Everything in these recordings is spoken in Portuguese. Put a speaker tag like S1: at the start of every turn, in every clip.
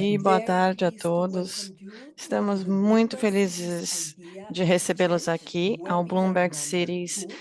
S1: Boa tarde a
S2: Very pleased to
S1: todos.
S2: welcome you to
S1: Estamos
S2: our
S1: muito
S2: Bloomberg Cities
S1: felizes de
S2: Idea
S1: recebê-los
S2: Exchange
S1: aqui ao
S2: webinar
S1: Bloomberg
S2: number
S1: Cities
S2: 2,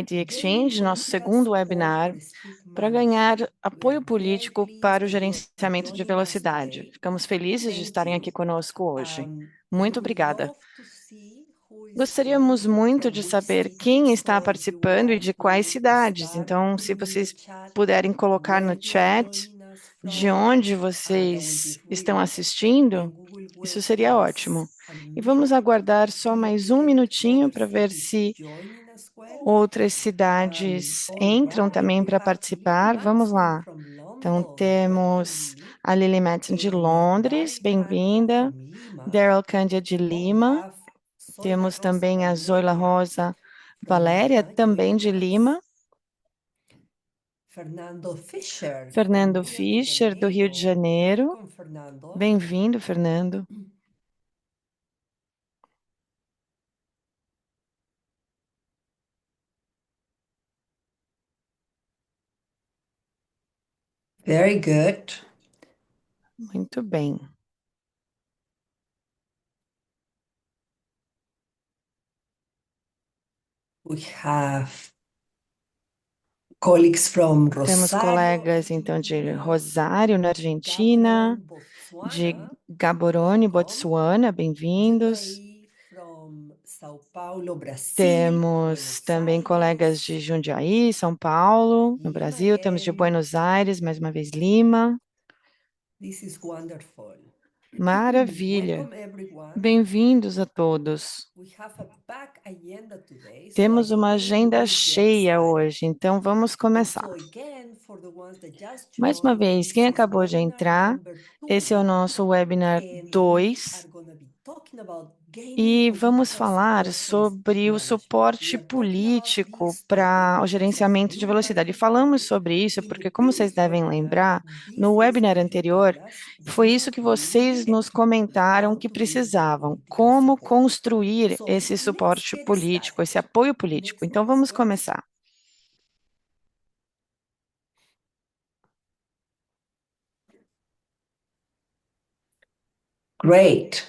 S1: ID Exchange,
S2: Gaining
S1: nosso
S2: Political
S1: segundo
S2: Support
S1: webinar,
S2: for Speed
S1: para ganhar
S2: Management. We are
S1: apoio
S2: very
S1: político
S2: pleased
S1: para o
S2: that you are
S1: gerenciamento de
S2: joining us
S1: velocidade.
S2: today.
S1: Ficamos felizes de
S2: Thank
S1: estarem
S2: you.
S1: aqui conosco hoje.
S2: We
S1: Muito
S2: would
S1: obrigada.
S2: love to see who is
S1: Gostaríamos
S2: joining,
S1: muito
S2: from
S1: de
S2: which
S1: saber quem
S2: cities,
S1: está
S2: so if you would
S1: participando e
S2: like
S1: de quais
S2: to
S1: cidades.
S2: start
S1: Então, se
S2: putting in the
S1: vocês
S2: chat
S1: puderem colocar no
S2: where you are
S1: chat
S2: joining us
S1: de
S2: from,
S1: onde
S2: that will
S1: vocês
S2: be
S1: estão
S2: really great,
S1: assistindo,
S2: and we will
S1: isso
S2: wait
S1: seria ótimo.
S2: just a
S1: E vamos
S2: minute
S1: aguardar só
S2: to
S1: mais um
S2: get
S1: minutinho
S2: other
S1: para ver
S2: cities
S1: se
S2: joining as well.
S1: outras cidades
S2: All
S1: entram
S2: right,
S1: também
S2: we
S1: para
S2: have Lily
S1: participar. Vamos
S2: Matson
S1: lá.
S2: from
S1: Então,
S2: London. Welcome,
S1: temos
S2: Lily.
S1: a Lily Madsen de
S2: And
S1: Londres,
S2: Daryl Candia
S1: bem-vinda.
S2: from Lima.
S1: Daryl Candia de
S2: Oh, we
S1: Lima.
S2: have Zoila
S1: Temos
S2: Rosa
S1: também a Zoila
S2: Valeria
S1: Rosa
S2: from
S1: Valéria,
S2: Lima
S1: também
S2: joining
S1: de
S2: us.
S1: Lima.
S2: Fernando Fischer from
S1: Fernando
S2: Rio de
S1: Fischer, do Rio de
S2: Janeiro.
S1: Janeiro.
S2: Welcome, Fernando.
S1: Bem-vindo, Fernando.
S2: Very good.
S1: Muito bem.
S2: We have colleagues from
S1: Temos
S2: Rosario,
S1: colegas, então, de
S2: Argentina,
S1: Rosário, na Argentina,
S2: Gaborone,
S1: de
S2: Botswana.
S1: Gaborone,
S2: Welcome.
S1: Botsuana, bem-vindos.
S2: Jundiaí from São Paulo, Brasil,
S1: Temos
S2: Buenos
S1: também colegas de
S2: Aires,
S1: Jundiaí, São Paulo, no
S2: Lima
S1: Brasil. Temos de
S2: again.
S1: Buenos Aires, mais uma vez Lima.
S2: This is wonderful.
S1: Maravilha.
S2: Welcome, everyone.
S1: Bem-vindos a todos.
S2: We have a packed agenda today, so I
S1: Temos uma
S2: think we
S1: agenda
S2: will get
S1: cheia
S2: started.
S1: hoje, então vamos
S2: And
S1: começar.
S2: so again, for the ones that just
S1: Mais uma
S2: joined,
S1: vez, quem
S2: this is
S1: acabou de
S2: webinar
S1: entrar,
S2: number
S1: esse é o
S2: 2,
S1: nosso webinar
S2: and we are
S1: 2
S2: going to be talking about gaining
S1: e vamos
S2: political
S1: falar
S2: support for speed
S1: sobre o
S2: management. We
S1: suporte
S2: are talking about
S1: político
S2: this
S1: para
S2: today
S1: o
S2: because as
S1: gerenciamento de
S2: Bloomberg
S1: velocidade. Falamos
S2: reported
S1: sobre isso
S2: in the
S1: porque, como vocês
S2: previous
S1: devem
S2: webinar,
S1: lembrar, no
S2: these are
S1: webinar
S2: the
S1: anterior,
S2: criterias
S1: foi
S2: you
S1: isso que
S2: will
S1: vocês nos
S2: get
S1: comentaram
S2: how
S1: que
S2: to build that
S1: precisavam,
S2: political
S1: como
S2: support.
S1: construir
S2: So
S1: esse
S2: let's
S1: suporte
S2: get
S1: político,
S2: started.
S1: esse apoio político.
S2: Next
S1: Então,
S2: one,
S1: vamos
S2: please.
S1: começar.
S2: Great.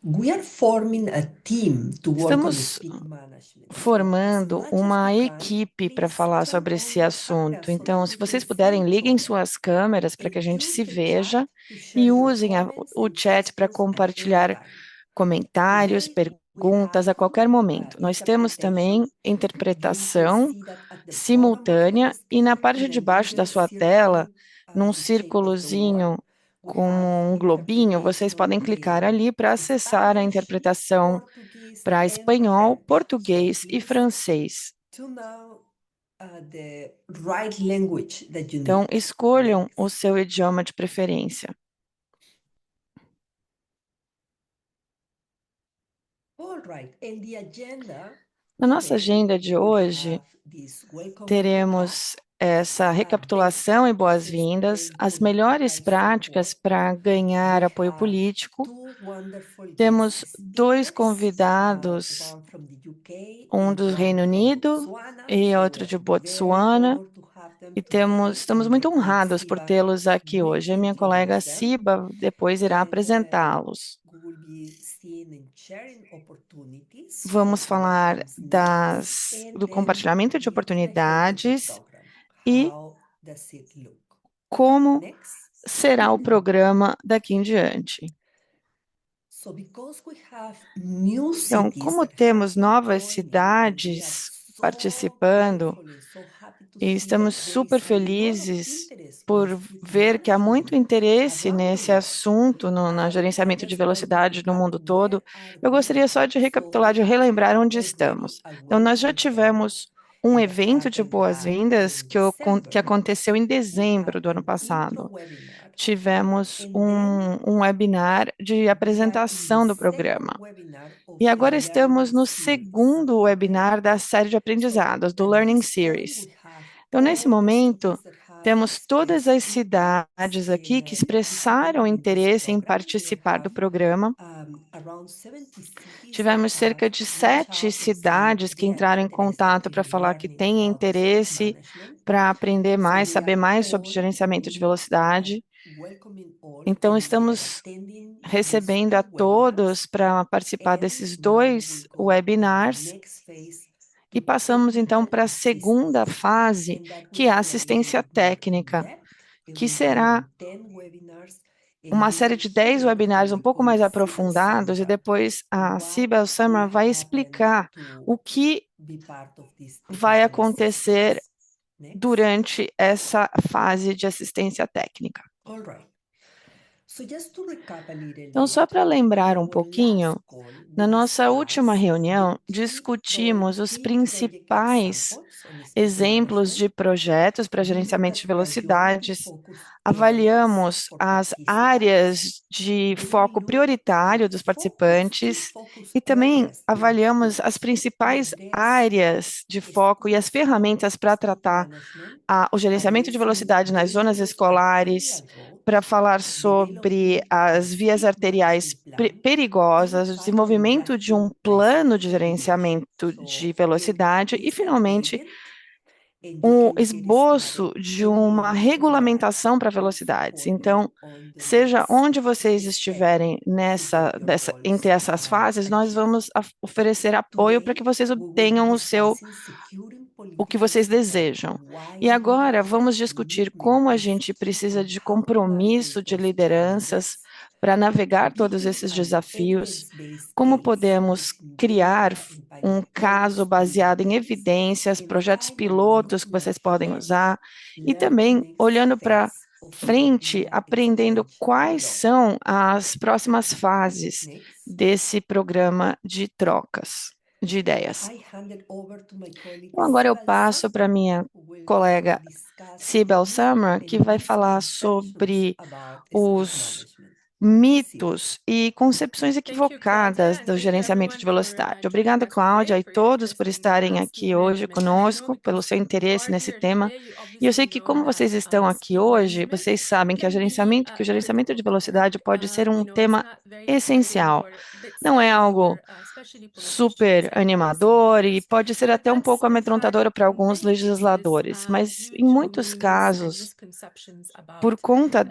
S2: We are forming a team to work on
S1: Estamos
S2: speed management. So as
S1: formando
S2: much as we
S1: uma
S2: can,
S1: equipe para
S2: please
S1: falar
S2: turn
S1: sobre
S2: on
S1: esse
S2: your camera
S1: assunto.
S2: so that
S1: Então,
S2: we
S1: se
S2: can
S1: vocês
S2: see
S1: puderem,
S2: each
S1: liguem
S2: other
S1: suas câmeras para que a
S2: and
S1: gente se
S2: use the chat
S1: veja
S2: to share
S1: e
S2: your
S1: usem
S2: comments
S1: o
S2: and
S1: chat para
S2: questions at any
S1: compartilhar
S2: time.
S1: comentários,
S2: Today we
S1: perguntas
S2: have
S1: a qualquer momento. Nós temos
S2: interpretation.
S1: também
S2: You can
S1: interpretação
S2: see that at the bottom of your
S1: simultânea e na
S2: screen
S1: parte
S2: in a
S1: de baixo da
S2: little
S1: sua tela,
S2: circle,
S1: num
S2: the shape of the word.
S1: círculozinho
S2: We
S1: como
S2: have
S1: um globinho, vocês
S2: interpretation
S1: podem clicar
S2: in
S1: ali para acessar a
S2: Spanish,
S1: interpretação
S2: Portuguese,
S1: para
S2: and
S1: espanhol,
S2: French. So
S1: português e
S2: please
S1: francês.
S2: tune now the right language that you
S1: Então,
S2: need.
S1: escolham o
S2: Next.
S1: seu idioma de preferência.
S2: All right. And the agenda
S1: Na nossa
S2: today,
S1: agenda
S2: we
S1: de
S2: will
S1: hoje,
S2: have this welcome pack,
S1: teremos essa
S2: best
S1: recapitulação e
S2: practices to
S1: boas-vindas,
S2: gain
S1: as melhores
S2: political
S1: práticas
S2: support.
S1: para ganhar
S2: We
S1: apoio
S2: have
S1: político.
S2: two wonderful guest
S1: Temos dois
S2: speakers,
S1: convidados,
S2: one from the UK
S1: um
S2: and
S1: do
S2: one
S1: Reino
S2: from
S1: Unido
S2: Botswana.
S1: e
S2: So
S1: outro
S2: we're
S1: de
S2: very
S1: Botsuana,
S2: honored to have them
S1: e
S2: today.
S1: estamos
S2: And my
S1: muito
S2: colleague
S1: honrados por
S2: Siba
S1: tê-los aqui
S2: will
S1: hoje. A minha colega
S2: introduce them.
S1: Siba depois irá
S2: And
S1: apresentá-los.
S2: we will be seeing and sharing opportunities for
S1: Vamos
S2: what
S1: falar
S2: comes next. And
S1: do
S2: then
S1: compartilhamento de
S2: the other hand of the
S1: oportunidades
S2: program.
S1: e
S2: How does it look?
S1: como
S2: Next.
S1: será o programa daqui em diante.
S2: So because we have new
S1: Então,
S2: cities
S1: como
S2: that
S1: temos
S2: has been
S1: novas
S2: joining, and we are
S1: cidades
S2: so
S1: participando,
S2: grateful and so happy to
S1: e
S2: see
S1: estamos
S2: that there
S1: super
S2: is a lot of
S1: felizes
S2: interest on
S1: por
S2: speed
S1: ver que há muito
S2: management
S1: interesse
S2: around the
S1: nesse
S2: world.
S1: assunto no
S2: I
S1: gerenciamento de
S2: just want to
S1: velocidade no
S2: recap
S1: mundo todo.
S2: where are
S1: Eu
S2: we.
S1: gostaria só de
S2: So
S1: recapitular,
S2: we
S1: de
S2: have
S1: relembrar onde
S2: already
S1: estamos.
S2: a
S1: Então, nós já
S2: welcome fair
S1: tivemos um
S2: in the
S1: evento de
S2: Harlem Lab
S1: boas-vindas
S2: in
S1: que
S2: December.
S1: aconteceu em
S2: We have
S1: dezembro do ano
S2: an intro
S1: passado.
S2: webinar,
S1: Tivemos
S2: and then
S1: um webinar de
S2: we are in the
S1: apresentação do
S2: second
S1: programa.
S2: webinar of
S1: E
S2: the
S1: agora estamos
S2: learning
S1: no
S2: series.
S1: segundo
S2: Okay?
S1: webinar da série de
S2: So
S1: aprendizados, do
S2: at
S1: Learning
S2: this point,
S1: Series.
S2: we have
S1: Então, nesse
S2: all the
S1: momento,
S2: cities that have
S1: temos todas as
S2: expressed interest
S1: cidades aqui
S2: in
S1: que expressaram
S2: participating in this
S1: interesse em
S2: program. We
S1: participar do
S2: have
S1: programa.
S2: around 70 cities that
S1: Tivemos
S2: have
S1: cerca de
S2: reached
S1: 7
S2: out and saying
S1: cidades que
S2: they are
S1: entraram em
S2: interested
S1: contato para
S2: in
S1: falar que
S2: learning
S1: têm
S2: about speed
S1: interesse
S2: management.
S1: para aprender
S2: So
S1: mais,
S2: we
S1: saber
S2: are
S1: mais sobre
S2: all
S1: gerenciamento de
S2: really
S1: velocidade.
S2: welcoming all
S1: Então,
S2: and we are
S1: estamos
S2: attending these
S1: recebendo a
S2: two webinars
S1: todos para participar
S2: and
S1: desses
S2: now we
S1: dois
S2: will go to the
S1: webinars
S2: next phase
S1: e
S2: to
S1: passamos então
S2: technical
S1: para a segunda
S2: assistance
S1: fase,
S2: and that
S1: que
S2: will
S1: é a
S2: be a little
S1: assistência
S2: bit more
S1: técnica,
S2: in-depth. It
S1: que
S2: will be
S1: será
S2: on 10 webinars and
S1: uma
S2: you
S1: série
S2: will
S1: de 10
S2: hear
S1: webinários
S2: from
S1: um
S2: my
S1: pouco
S2: colleague
S1: mais
S2: Sibel
S1: aprofundados, e
S2: Samra
S1: depois a
S2: what
S1: Sibel
S2: will
S1: Summer vai
S2: happen
S1: explicar
S2: to
S1: o que
S2: be part of this
S1: vai
S2: technical
S1: acontecer
S2: assistance. Next.
S1: durante essa fase de assistência técnica.
S2: All right. So just to recap a little
S1: Então, só
S2: bit,
S1: para
S2: in
S1: lembrar um
S2: our last
S1: pouquinho,
S2: call, we
S1: na nossa última
S2: discussed the
S1: reunião, discutimos os
S2: key project
S1: principais
S2: examples on speed
S1: exemplos
S2: management.
S1: de projetos para
S2: We look
S1: gerenciamento
S2: at
S1: de
S2: priority
S1: velocidades,
S2: focus areas
S1: avaliamos
S2: for
S1: as
S2: participants.
S1: áreas de
S2: Then we
S1: foco
S2: look at
S1: prioritário dos
S2: key
S1: participantes
S2: focus
S1: e também
S2: areas and
S1: avaliamos as
S2: tools to
S1: principais
S2: address
S1: áreas de foco e as
S2: schools
S1: ferramentas para
S2: speed
S1: tratar
S2: management,
S1: o gerenciamento de
S2: addressing
S1: velocidade nas zonas
S2: dangerous
S1: escolares,
S2: arterial
S1: para
S2: roads,
S1: falar sobre
S2: developing a
S1: as vias
S2: speed
S1: arteriais
S2: management plan, and
S1: perigosas, o
S2: finally
S1: desenvolvimento de um
S2: drafting a
S1: plano de
S2: study guide.
S1: gerenciamento de
S2: So here
S1: velocidade e,
S2: is a
S1: finalmente,
S2: gradient, and you
S1: um
S2: can get started
S1: esboço de uma
S2: anywhere you are
S1: regulamentação para
S2: with
S1: velocidades.
S2: following
S1: Então,
S2: on the
S1: seja
S2: next
S1: onde vocês
S2: step
S1: estiverem
S2: to get your
S1: entre
S2: goals
S1: essas fases, nós
S2: achieved.
S1: vamos oferecer apoio para que
S2: Today,
S1: vocês
S2: we will be
S1: obtenham
S2: discussing securing
S1: o que
S2: political
S1: vocês
S2: support.
S1: desejam.
S2: Why
S1: E
S2: do we
S1: agora
S2: have
S1: vamos
S2: a
S1: discutir
S2: commitment
S1: como a
S2: is
S1: gente
S2: key
S1: precisa
S2: and
S1: de
S2: how to navigate
S1: compromisso de
S2: those
S1: lideranças
S2: challenges.
S1: para navegar todos
S2: Predicting
S1: esses
S2: an
S1: desafios,
S2: evidence-based
S1: como
S2: case
S1: podemos
S2: using
S1: criar
S2: data and
S1: um
S2: pilot
S1: caso
S2: projects to
S1: baseado em
S2: evidence.
S1: evidências,
S2: And
S1: projetos
S2: finally,
S1: pilotos que
S2: looking
S1: vocês podem
S2: ahead,
S1: usar, e
S2: learn the
S1: também
S2: next
S1: olhando para
S2: phase of
S1: frente,
S2: European
S1: aprendendo
S2: Exchange
S1: quais
S2: Program.
S1: são as próximas fases
S2: Next,
S1: desse programa de trocas de ideias.
S2: I handed over to my colleague
S1: Então, agora eu
S2: Sibel
S1: passo para
S2: Samra,
S1: minha
S2: who will
S1: colega
S2: discuss
S1: Sibel
S2: myth
S1: Summer, que
S2: and
S1: vai falar
S2: misconceptions
S1: sobre
S2: about speed
S1: os
S2: management. Sibel.
S1: mitos e concepções
S3: Thank you, Claudia,
S1: equivocadas
S3: and
S1: do
S3: thank you
S1: gerenciamento de
S3: everyone for
S1: velocidade.
S3: joining
S1: Obrigada,
S3: us today,
S1: Cláudia, e
S3: for your
S1: todos por
S3: interest in
S1: estarem
S3: speed
S1: aqui hoje
S3: management. And I know
S1: conosco, pelo
S3: because
S1: seu
S3: you
S1: interesse
S3: are
S1: nesse
S3: here
S1: tema.
S3: today, you
S1: E eu
S3: obviously
S1: sei que,
S3: know
S1: como vocês
S3: that
S1: estão aqui
S3: speed
S1: hoje,
S3: management
S1: vocês sabem que o
S3: can be
S1: gerenciamento de
S3: critical,
S1: velocidade
S3: and
S1: pode ser um
S3: it's
S1: tema
S3: not very exciting
S1: essencial.
S3: or a bit
S1: Não é
S3: scary
S1: algo
S3: for especially politicians
S1: super
S3: and
S1: animador e
S3: policymakers.
S1: pode ser
S3: But
S1: até um
S3: that's
S1: pouco
S3: in fact
S1: amedrontador para
S3: in
S1: alguns
S3: many cases
S1: legisladores, mas
S3: due
S1: em
S3: to
S1: muitos
S3: many myths and
S1: casos,
S3: misconceptions
S1: por
S3: about
S1: conta
S3: speed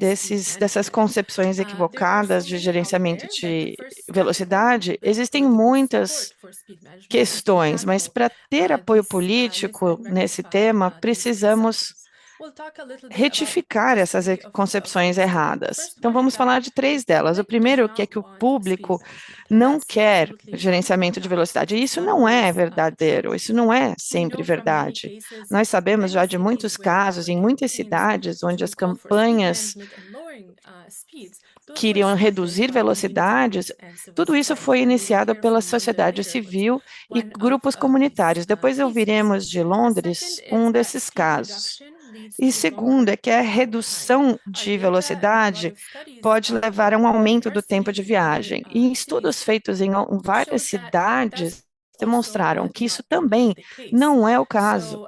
S1: dessas
S3: management.
S1: concepções
S3: There are
S1: equivocadas
S3: so
S1: de
S3: many out
S1: gerenciamento
S3: there that the
S1: de
S3: first step to
S1: velocidade,
S3: build
S1: existem
S3: political
S1: muitas
S3: support for speed management is to
S1: questões, mas
S3: tackle
S1: para ter apoio
S3: these myths
S1: político
S3: and
S1: nesse
S3: rectify
S1: tema,
S3: these
S1: precisamos
S3: conceptions. We'll talk a little bit about
S1: retificar
S3: just
S1: essas
S3: of
S1: concepções
S3: these today. The
S1: erradas.
S3: first
S1: Então,
S3: one is
S1: vamos
S3: that
S1: falar de
S3: the
S1: três delas. O
S3: public does
S1: primeiro que é
S3: not
S1: que o
S3: want speed
S1: público
S3: management, and
S1: não
S3: that's
S1: quer
S3: absolutely
S1: gerenciamento de
S3: not true.
S1: velocidade. E
S3: It's
S1: isso
S3: not
S1: não é
S3: always
S1: verdadeiro,
S3: true.
S1: isso não é
S3: We
S1: sempre
S3: know from many
S1: verdade.
S3: cases
S1: Nós
S3: in
S1: sabemos
S3: many
S1: já de
S3: cities
S1: muitos
S3: where there
S1: casos,
S3: were
S1: em muitas
S3: campaigns
S1: cidades, onde
S3: to
S1: as
S3: call for speed
S1: campanhas
S3: management and lowering speeds. Those
S1: que
S3: were
S1: iriam
S3: started
S1: reduzir
S3: by community
S1: velocidades,
S3: groups and civil
S1: tudo isso
S3: society.
S1: foi
S3: And we will
S1: iniciado
S3: hear
S1: pela
S3: from Linda
S1: sociedade
S3: later what's
S1: civil e
S3: one of
S1: grupos
S3: these
S1: comunitários. Depois
S3: cases.
S1: ouviremos de
S3: The second
S1: Londres
S3: is
S1: um
S3: that
S1: desses
S3: speed
S1: casos.
S3: reduction leads
S1: E
S3: to
S1: segundo
S3: longer
S1: é que a
S3: travel time.
S1: redução
S3: Our
S1: de
S3: data and a lot
S1: velocidade
S3: of studies
S1: pode levar a um
S3: in
S1: aumento
S3: our
S1: do tempo de
S3: cities and other
S1: viagem. E
S3: cities
S1: estudos feitos em várias
S3: showed that that's
S1: cidades
S3: also
S1: demonstraram que isso
S3: not
S1: também
S3: the case.
S1: não é o caso.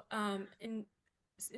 S3: So,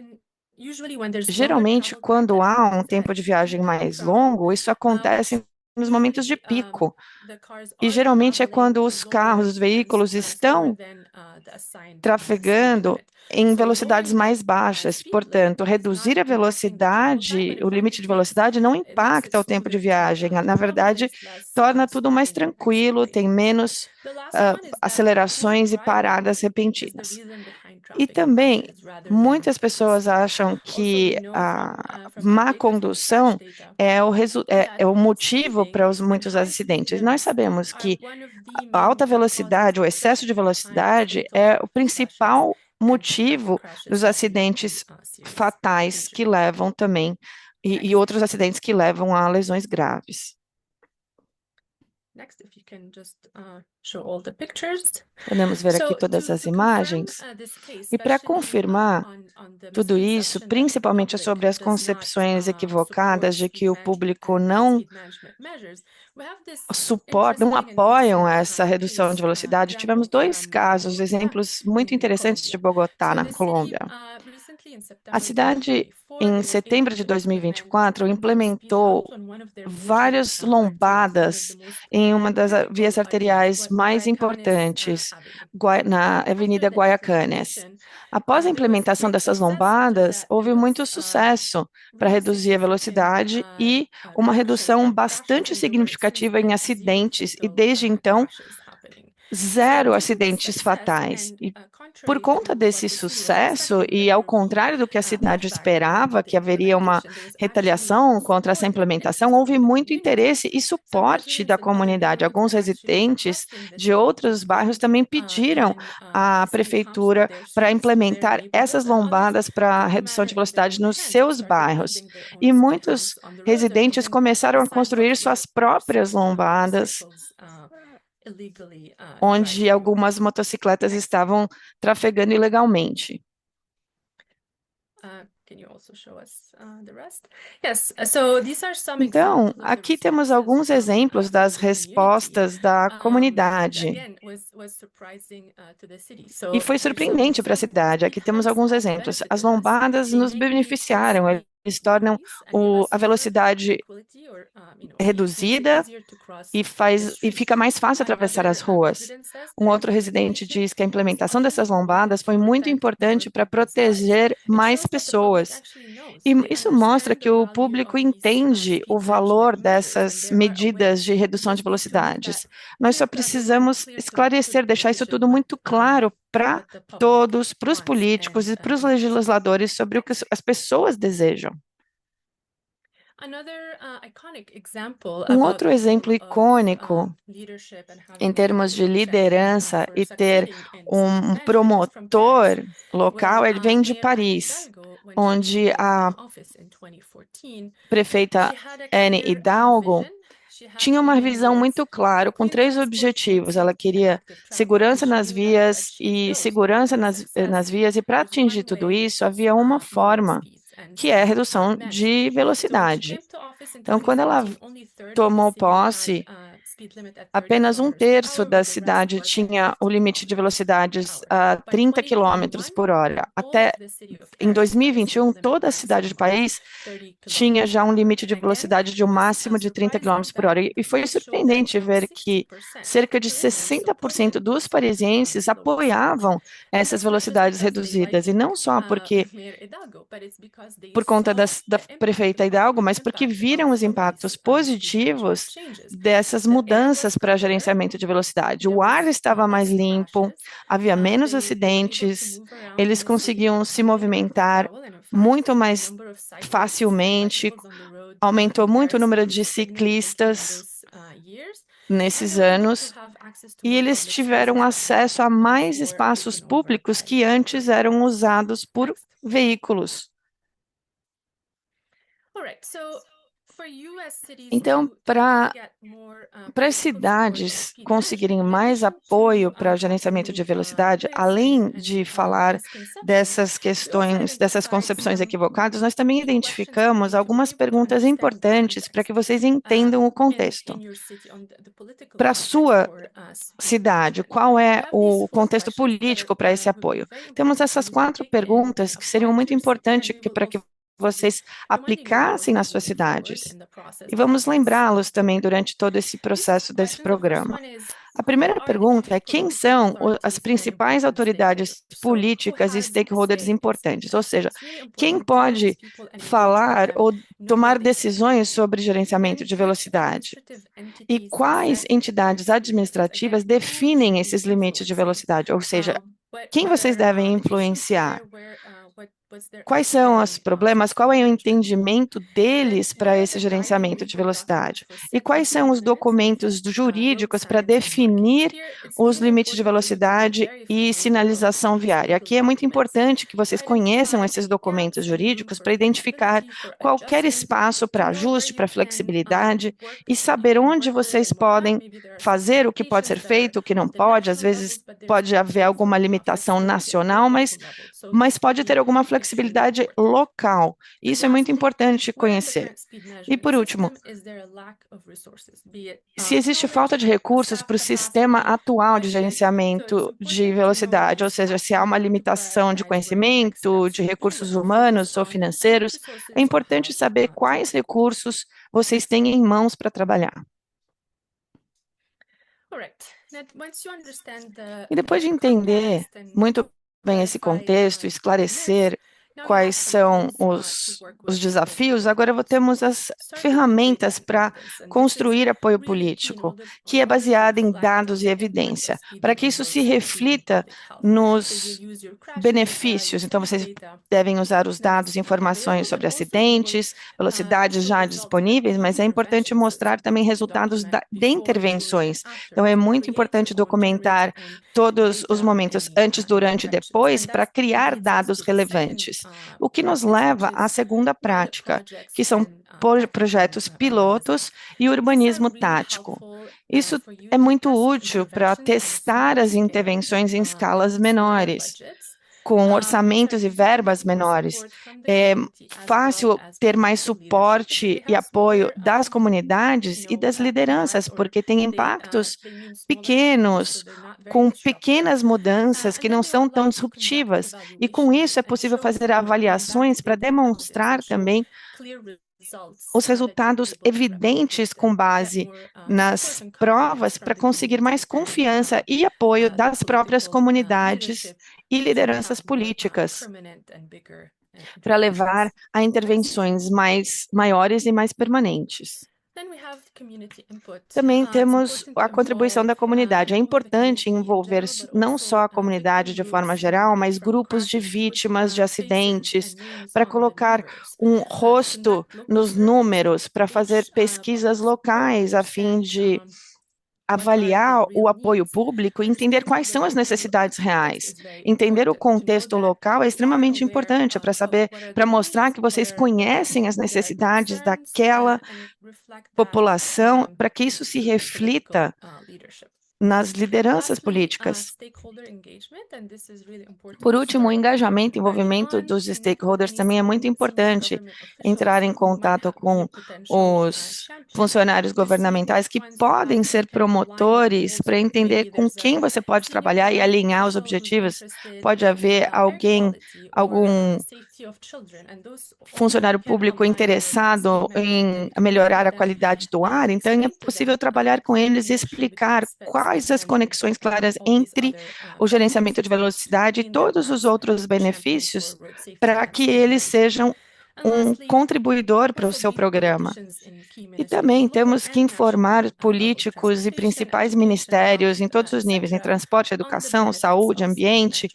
S3: usually when there's longer
S1: Geralmente,
S3: travel time,
S1: quando
S3: that
S1: há um
S3: means
S1: tempo
S3: that
S1: de viagem
S3: peak
S1: mais
S3: travel,
S1: longo, isso acontece
S3: which
S1: nos momentos de
S3: usually
S1: pico.
S3: the cars
S1: E
S3: are
S1: geralmente é
S3: traveling
S1: quando os carros,
S3: lower
S1: os
S3: and
S1: veículos
S3: slower
S1: estão
S3: than the assigned speed
S1: trafegando
S3: limit.
S1: em
S3: So
S1: velocidades
S3: lowering that
S1: mais baixas.
S3: speed limit
S1: Portanto,
S3: is not
S1: reduzir a
S3: impacting the travel time,
S1: velocidade,
S3: but in
S1: o
S3: fact
S1: limite de
S3: it makes
S1: velocidade, não
S3: it makes it
S1: impacta o tempo de
S3: smoother to
S1: viagem. Na
S3: travel.
S1: verdade,
S3: There's less
S1: torna tudo mais
S3: stopping and
S1: tranquilo, tem
S3: acceleration.
S1: menos
S3: The last one is that poor
S1: acelerações e
S3: driving
S1: paradas
S3: is the
S1: repentinas.
S3: reason behind
S1: E
S3: traffic
S1: também,
S3: crashes rather than
S1: muitas pessoas
S3: speed.
S1: acham
S3: Also, we
S1: que
S3: know
S1: a
S3: from our
S1: má
S3: data, from Scratch
S1: condução
S3: data,
S1: é
S3: that
S1: o motivo
S3: speeding
S1: para os
S3: and
S1: muitos
S3: high speed
S1: acidentes. Nós
S3: limits
S1: sabemos
S3: are
S1: que
S3: one of the
S1: a
S3: main
S1: alta
S3: causes,
S1: velocidade, o excesso de
S3: especially in high
S1: velocidade,
S3: speed
S1: é o
S3: crashes
S1: principal
S3: and traffic
S1: motivo
S3: crashes
S1: dos
S3: that lead to
S1: acidentes
S3: serious
S1: fatais que
S3: injury.
S1: levam também, e
S3: Next.
S1: outros acidentes que levam a lesões graves.
S3: Next, if you can just show all the pictures.
S1: Podemos ver aqui
S3: So,
S1: todas as
S3: to confirm
S1: imagens.
S3: this case,
S1: E para
S3: especially
S1: confirmar
S3: on the
S1: tudo isso,
S3: misconception that the
S1: principalmente sobre
S3: public
S1: as
S3: does not
S1: concepções
S3: support
S1: equivocadas de que
S3: speed
S1: o
S3: management
S1: público
S3: and
S1: não
S3: speed management measures, we have this
S1: suportam, não
S3: interesting and
S1: apoiam
S3: recent
S1: essa redução de
S3: case
S1: velocidade. Tivemos
S3: example
S1: dois
S3: from
S1: casos,
S3: Bogotá
S1: exemplos muito
S3: in
S1: interessantes de
S3: Colombia.
S1: Bogotá,
S3: So
S1: na
S3: the city
S1: Colômbia. A cidade, em setembro de 2024, implementou várias lombadas em uma das vias arteriais mais importantes, na Avenida Guaiacanes. Após a implementação dessas lombadas, houve muito sucesso para reduzir a velocidade e uma redução bastante significativa em acidentes, e desde então, zero acidentes fatais. E por conta desse sucesso, e ao contrário do que a cidade esperava, que haveria uma retaliação contra essa implementação, houve muito interesse e suporte da comunidade. Alguns residentes de outros bairros também pediram à prefeitura para implementar essas lombadas para redução de velocidade nos seus bairros. E muitos residentes começaram a construir suas próprias lombadas, onde algumas motocicletas estavam trafegando ilegalmente. Então, aqui temos alguns exemplos das respostas da comunidade. E foi surpreendente para a cidade. Aqui temos alguns exemplos. As lombadas nos beneficiaram. Eles tornam a velocidade reduzida e fica mais fácil atravessar as ruas. Um outro residente diz que a implementação dessas lombadas foi muito importante para proteger mais pessoas. E isso mostra que o público entende o valor dessas medidas de redução de velocidades. Nós só precisamos esclarecer, deixar isso tudo muito claro para todos, para os políticos e para os legisladores sobre o que as pessoas desejam. Um outro exemplo icônico em termos de liderança e ter um promotor local, ele vem de Paris, onde a prefeita Anne Hidalgo tinha uma visão muito clara, com 3 objetivos. Ela queria segurança nas vias e segurança nas vias, e para atingir tudo isso, havia uma forma, que é a redução de velocidade. Então, quando ela tomou posse, apenas 1/3 da cidade tinha o limite de velocidades a 30 km por hora. Até em 2021, toda a cidade do país tinha já um limite de velocidade de um máximo de 30 km por hora. E foi surpreendente ver que cerca de 60% dos parisienses apoiavam essas velocidades reduzidas, e não só por conta da prefeita Hidalgo, mas porque viram os impactos positivos dessas mudanças para gerenciamento de velocidade. O ar estava mais limpo, havia menos acidentes, eles conseguiam se movimentar muito mais facilmente, aumentou muito o número de ciclistas nesses anos, e eles tiveram acesso a mais espaços públicos que antes eram usados por veículos. Então, para as cidades conseguirem mais apoio para o gerenciamento de velocidade, além de falar dessas questões, dessas concepções equivocadas, nós também identificamos algumas perguntas importantes para que vocês entendam o contexto. Para a sua cidade, qual é o contexto político para esse apoio? Temos essas 4 perguntas que seriam muito importantes para que vocês aplicassem nas suas cidades. E vamos lembrá-los também durante todo esse processo desse programa. A primeira pergunta é: quem são as principais autoridades políticas e stakeholders importantes? Ou seja, quem pode falar ou tomar decisões sobre gerenciamento de velocidade? E quais entidades administrativas definem esses limites de velocidade? Ou seja, quem vocês devem influenciar? Quais são os problemas? Qual é o entendimento deles para esse gerenciamento de velocidade? E quais são os documentos jurídicos para definir os limites de velocidade e sinalização viária? Aqui é muito importante que vocês conheçam esses documentos jurídicos para identificar qualquer espaço para ajuste, para flexibilidade, e saber onde vocês podem fazer o que pode ser feito, o que não pode. Às vezes pode haver alguma limitação nacional, mas pode ter alguma flexibilidade flexibilidade local. Isso é muito importante conhecer. E, por último, se existe falta de recursos para o sistema atual de gerenciamento de velocidade, ou seja, se há uma limitação de conhecimento, de recursos humanos ou financeiros, é importante saber quais recursos vocês têm em mãos para trabalhar. E depois de entender muito bem esse contexto, esclarecer quais são os desafios, agora temos as ferramentas para construir apoio político, que é baseado em dados e evidência, para que isso se reflita nos benefícios. Então, vocês devem usar os dados e informações sobre acidentes, velocidades já disponíveis, mas é importante mostrar também resultados de intervenções. Então, é muito importante documentar todos os momentos antes, durante e depois para criar dados relevantes. O que nos leva à segunda prática, que são projetos pilotos e urbanismo tático. Isso é muito útil para testar as intervenções em escalas menores, com orçamentos e verbas menores. É fácil ter mais suporte e apoio das comunidades e das lideranças, porque tem impactos pequenos, com pequenas mudanças que não são tão disruptivas. E com isso é possível fazer avaliações para demonstrar também os resultados evidentes com base nas provas para conseguir mais confiança e apoio das próprias comunidades e lideranças políticas para levar a intervenções maiores e mais permanentes. Também temos a contribuição da comunidade. É importante envolver não só a comunidade de forma geral, mas grupos de vítimas de acidentes, para colocar um rosto nos números, para fazer pesquisas locais, a fim de avaliar o apoio público e entender quais são as necessidades reais. Entender o contexto local é extremamente importante para saber, para mostrar que vocês conhecem as necessidades daquela população, para que isso se reflita nas lideranças políticas. Por último, o engajamento e envolvimento dos stakeholders também é muito importante. Entrar em contato com os funcionários governamentais que podem ser promotores para entender com quem você pode trabalhar e alinhar os objetivos. Pode haver algum funcionário público interessado em melhorar a qualidade do ar, então é possível trabalhar com eles e explicar quais as conexões claras entre o gerenciamento de velocidade e todos os outros benefícios para que eles sejam um contribuidor para o seu programa. E também temos que informar políticos e principais ministérios em todos os níveis, em transporte, educação, saúde, ambiente,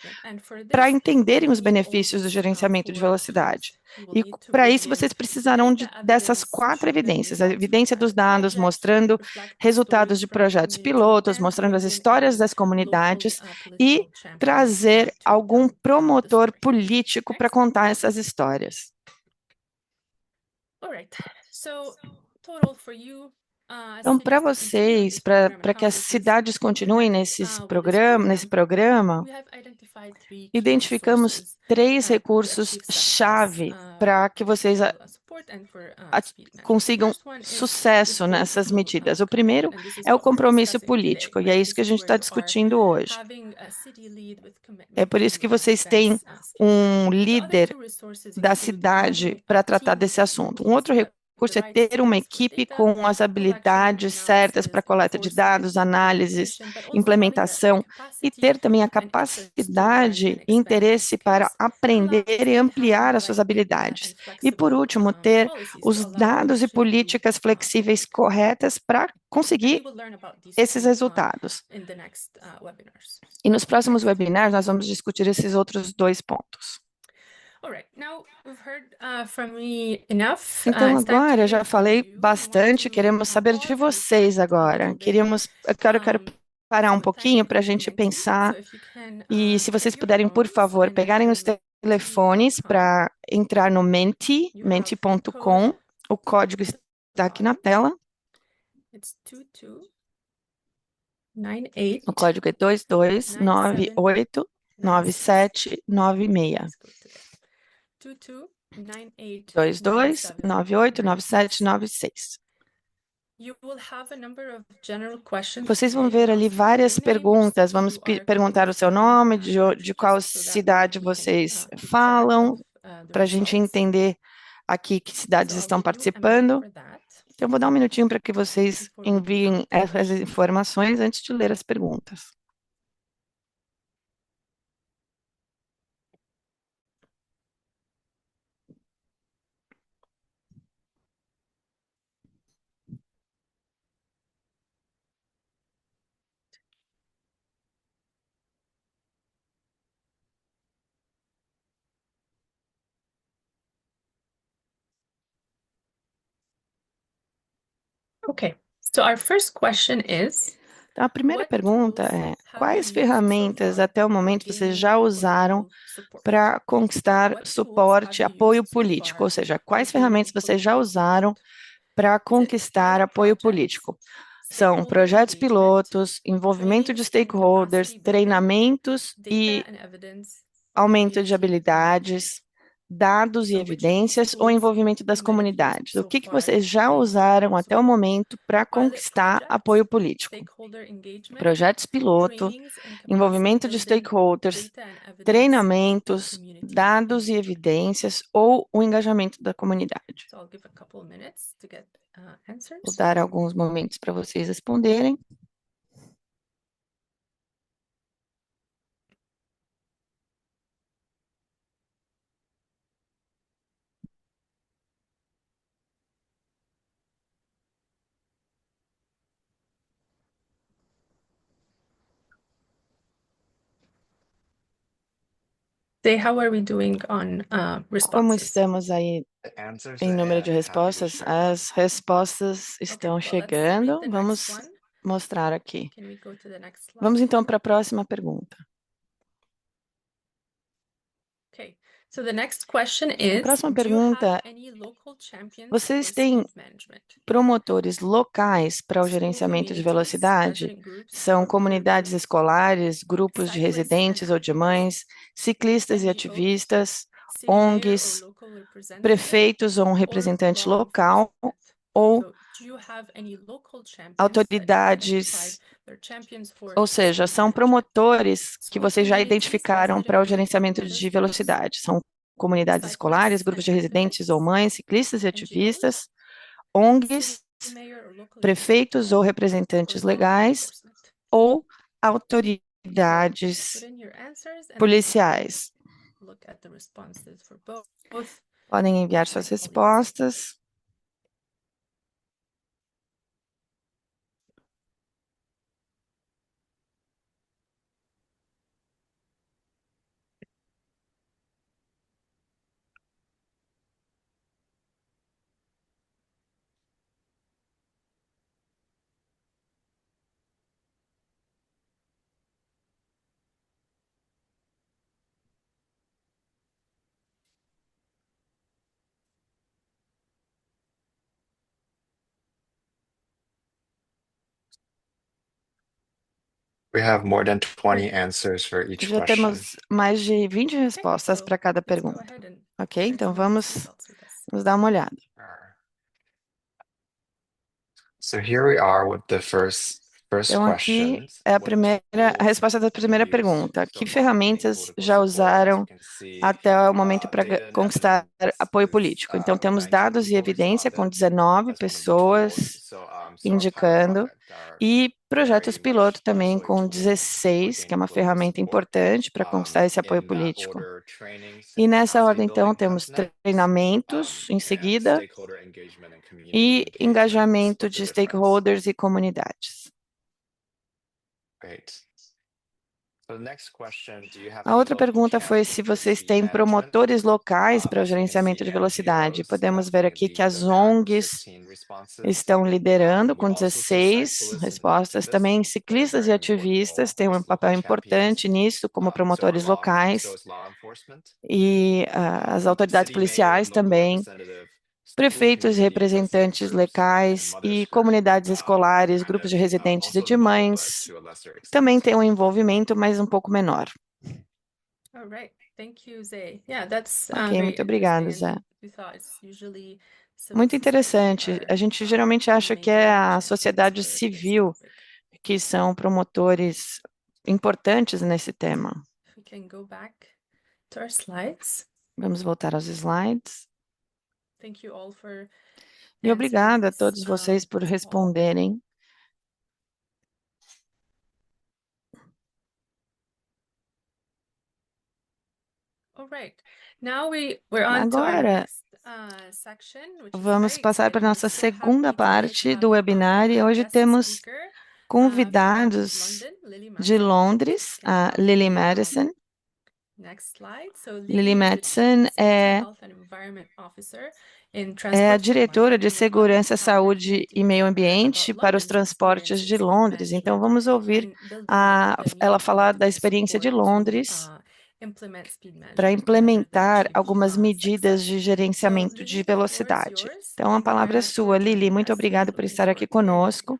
S1: para entenderem os benefícios do gerenciamento de velocidade. E para isso vocês precisarão dessas 4 evidências: a evidência dos dados, mostrando resultados de projetos pilotos, mostrando as histórias das comunidades e trazer algum promotor político para contar essas histórias. Então, para vocês, para que as cidades continuem nesse programa, identificamos 3 recursos-chave para que vocês consigam sucesso nessas medidas. O primeiro é o compromisso político, e é isso que a gente está discutindo hoje. É por isso que vocês têm um líder da cidade para tratar desse assunto. Um outro recurso é ter uma equipe com as habilidades certas para coleta de dados, análises, implementação, e ter também a capacidade e interesse para aprender e ampliar as suas habilidades. E, por último, ter os dados e políticas flexíveis corretas para conseguir esses resultados. E nos próximos webinars, nós vamos discutir esses outros 2 pontos. Então, agora, eu já falei bastante, queremos saber de vocês agora. Eu quero parar um pouquinho para a gente pensar, e se vocês puderem, por favor, pegarem os telefones para entrar no menti.com, o código está aqui na tela. O código é 22989796. 22989796. Vocês vão ver ali várias perguntas. Vamos perguntar o seu nome, de qual cidade vocês falam, para a gente entender aqui que cidades estão participando. Então, eu vou dar um minutinho para que vocês enviem essas informações antes de ler as perguntas.
S3: Okay, so our first question is,
S1: Então, a primeira pergunta é: quais ferramentas até o momento vocês já usaram para conquistar suporte, apoio político? Ou seja, quais ferramentas vocês já usaram para conquistar apoio político? São projetos pilotos, envolvimento de stakeholders, treinamentos e aumento de habilidades, dados e evidências ou envolvimento das comunidades? O que vocês já usaram até o momento para conquistar apoio político? Projetos piloto, envolvimento de stakeholders, treinamentos, dados e evidências ou o engajamento da comunidade. Vou dar alguns momentos para vocês responderem.
S3: how are we doing on
S1: Como
S3: responses?
S1: estamos aí em número de respostas? As respostas estão chegando. Vamos mostrar aqui.
S3: Can we go to the next slide?
S1: Vamos então para a próxima pergunta.
S3: Okay. So the next question is,
S1: próxima
S3: do you have
S1: pergunta,
S3: any local champions
S1: vocês
S3: for
S1: têm
S3: speed management?
S1: promotores locais para o gerenciamento de velocidade? São comunidades escolares, grupos de residentes ou de mães, ciclistas e ativistas, ONGs, prefeitos ou um representante local ou autoridades, ou seja, são promotores que vocês já identificaram para o gerenciamento de velocidade. São comunidades escolares, grupos de residentes ou mães, ciclistas e ativistas, ONGs, prefeitos ou representantes legais ou autoridades policiais. Podem enviar suas respostas.
S4: We have more than 20 answers for each
S1: Já
S4: question.
S1: temos mais de 20 respostas para cada pergunta. Ok? Então vamos dar uma olhada.
S4: So here we are with the first
S1: Então aqui
S4: question.
S1: é a resposta da primeira pergunta. Que ferramentas já usaram até o momento para conquistar apoio político? Então temos dados e evidência com 19 pessoas indicando, e projetos piloto também com 16, que é uma ferramenta importante para conquistar esse apoio político. E nessa ordem, então, temos treinamentos em seguida e engajamento de stakeholders e comunidades. A outra pergunta foi se vocês têm promotores locais para o gerenciamento de velocidade. Podemos ver aqui que as ONGs estão liderando com 16 respostas. Também ciclistas e ativistas têm um papel importante nisso, como promotores locais. E as autoridades policiais também, prefeitos e representantes locais e comunidades escolares, grupos de residentes e de mães também têm um envolvimento, mas um pouco menor.
S3: Thank you, Zay. Yeah, that's
S1: Ok,
S3: very
S1: muito obrigada,
S3: interesting.
S1: Zé.
S3: And we thought it's usually civil
S1: Muito
S3: society
S1: interessante.
S3: are
S1: A gente geralmente
S3: the
S1: acha que
S3: major
S1: é a
S3: champions
S1: sociedade
S3: for this
S1: civil
S3: topic.
S1: que são promotores importantes nesse tema.
S3: If we can go back to our slides.
S1: Vamos voltar aos slides.
S3: Thank you all for
S1: E obrigada a
S3: answering
S1: todos vocês por
S3: this poll.
S1: responderem.
S3: All right. Now we're on to our
S1: Agora,
S3: next section, which is
S1: vamos
S3: very
S1: passar para a
S3: exciting.
S1: nossa
S3: We're so
S1: segunda
S3: happy today to
S1: parte
S3: have
S1: do webinar e
S3: a
S1: hoje
S3: guest
S1: temos
S3: speaker from
S1: convidados
S3: London, Lily
S1: de
S3: Matson.
S1: Londres,
S3: Can
S1: a
S3: have
S1: Lily
S3: the
S1: Madison.
S3: next slide. So
S1: Lily
S3: Lily is the Chief
S1: Madison
S3: Safety, Health and Environment Officer in
S1: é a
S3: Transport for
S1: diretora
S3: London.
S1: de
S3: And we'd love
S1: Segurança,
S3: to have more
S1: Saúde e Meio
S3: details
S1: Ambiente
S3: about
S1: para os
S3: London's
S1: transportes de
S3: experiences in
S1: Londres. Então,
S3: management
S1: vamos ouvir
S3: and building the
S1: ela
S3: need
S1: falar
S3: for
S1: da experiência de
S3: support to
S1: Londres
S3: implement speed
S1: para
S3: management rather than
S1: implementar
S3: achieve
S1: algumas medidas
S3: success.
S1: de
S3: So,
S1: gerenciamento de
S3: Lily, the floor is
S1: velocidade.
S3: yours.
S1: Então, a
S3: Thank you very
S1: palavra é
S3: much for
S1: sua, Lili.
S3: joining
S1: Muito
S3: us.
S1: obrigada por
S3: Looking
S1: estar aqui
S3: forward to hearing from you.
S1: conosco.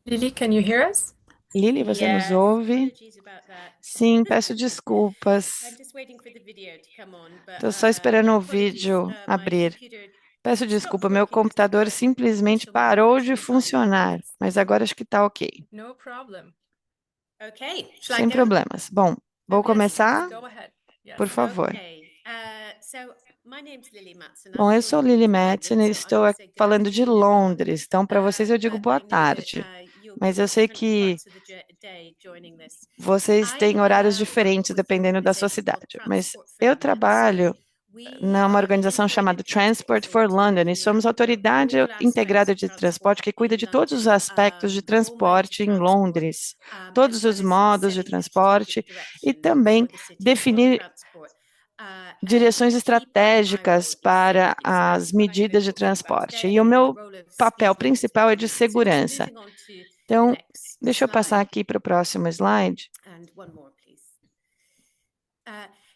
S3: Lily, can you hear us?
S1: Lili, você nos
S5: Yes,
S1: ouve?
S5: apologies about that.
S1: Sim, peço desculpas.
S5: I'm just waiting for the video to come on, but
S1: Estou só esperando
S5: yeah,
S1: o
S5: apologies.
S1: vídeo
S5: My
S1: abrir.
S5: computer
S1: Peço
S5: stopped
S1: desculpa, meu
S5: working because
S1: computador
S5: the
S1: simplesmente
S5: official meeting
S1: parou
S5: was
S1: de
S5: actually on.
S1: funcionar, mas agora acho que está ok.
S3: No problem.
S5: Okay, shall I
S1: Sem
S5: go?
S1: problemas. Bom, vou
S5: Yes.
S1: começar,
S3: Go ahead. Yes.
S1: por favor.
S5: Okay. So my name's Lily Matson.
S1: Bom,
S5: I'm
S1: eu sou
S5: calling you
S1: Lily
S5: from
S1: Madsen
S5: London,
S1: e
S5: so I
S1: estou
S5: would say good
S1: falando de
S5: afternoon, everyone.
S1: Londres. Então, para vocês eu digo
S5: But
S1: boa
S5: I know that
S1: tarde.
S5: you'll
S1: Mas
S5: be
S1: eu
S5: in
S1: sei
S5: different
S1: que
S5: parts of the day joining this.
S1: vocês
S5: I
S1: têm horários
S5: work
S1: diferentes
S5: with an
S1: dependendo da sua
S5: organisation called
S1: cidade. Mas
S5: Transport for
S1: eu
S5: London.
S1: trabalho
S5: So we
S1: numa
S5: are the
S1: organização chamada
S5: Integrated
S1: Transport
S5: Transport
S1: for
S5: Authority
S1: London e
S5: looking
S1: somos a
S5: after
S1: autoridade
S5: all aspects
S1: integrada
S5: of
S1: de
S5: transport
S1: transporte que cuida
S5: in
S1: de todos os
S5: London,
S1: aspectos de
S5: all modes of
S1: transporte em
S5: transport,
S1: Londres,
S5: as
S1: todos
S5: well
S1: os
S5: as
S1: modos de
S5: setting the
S1: transporte
S5: strategic
S1: e
S5: direction
S1: também
S5: for the city of
S1: definir
S5: transport. And
S1: direções
S5: a key part of my role
S1: estratégicas
S5: is
S1: para
S5: safety. So
S1: as
S5: what I'm going to
S1: medidas de
S5: talk to you about
S1: transporte.
S5: today
S1: E o
S5: is the
S1: meu
S5: role of
S1: papel
S5: speed
S1: principal é
S5: management.
S1: de
S5: So just
S1: segurança.
S5: moving on to the
S1: Então,
S5: next
S1: deixa eu passar
S5: slide.
S1: aqui para o próximo slide.
S5: And one more, please.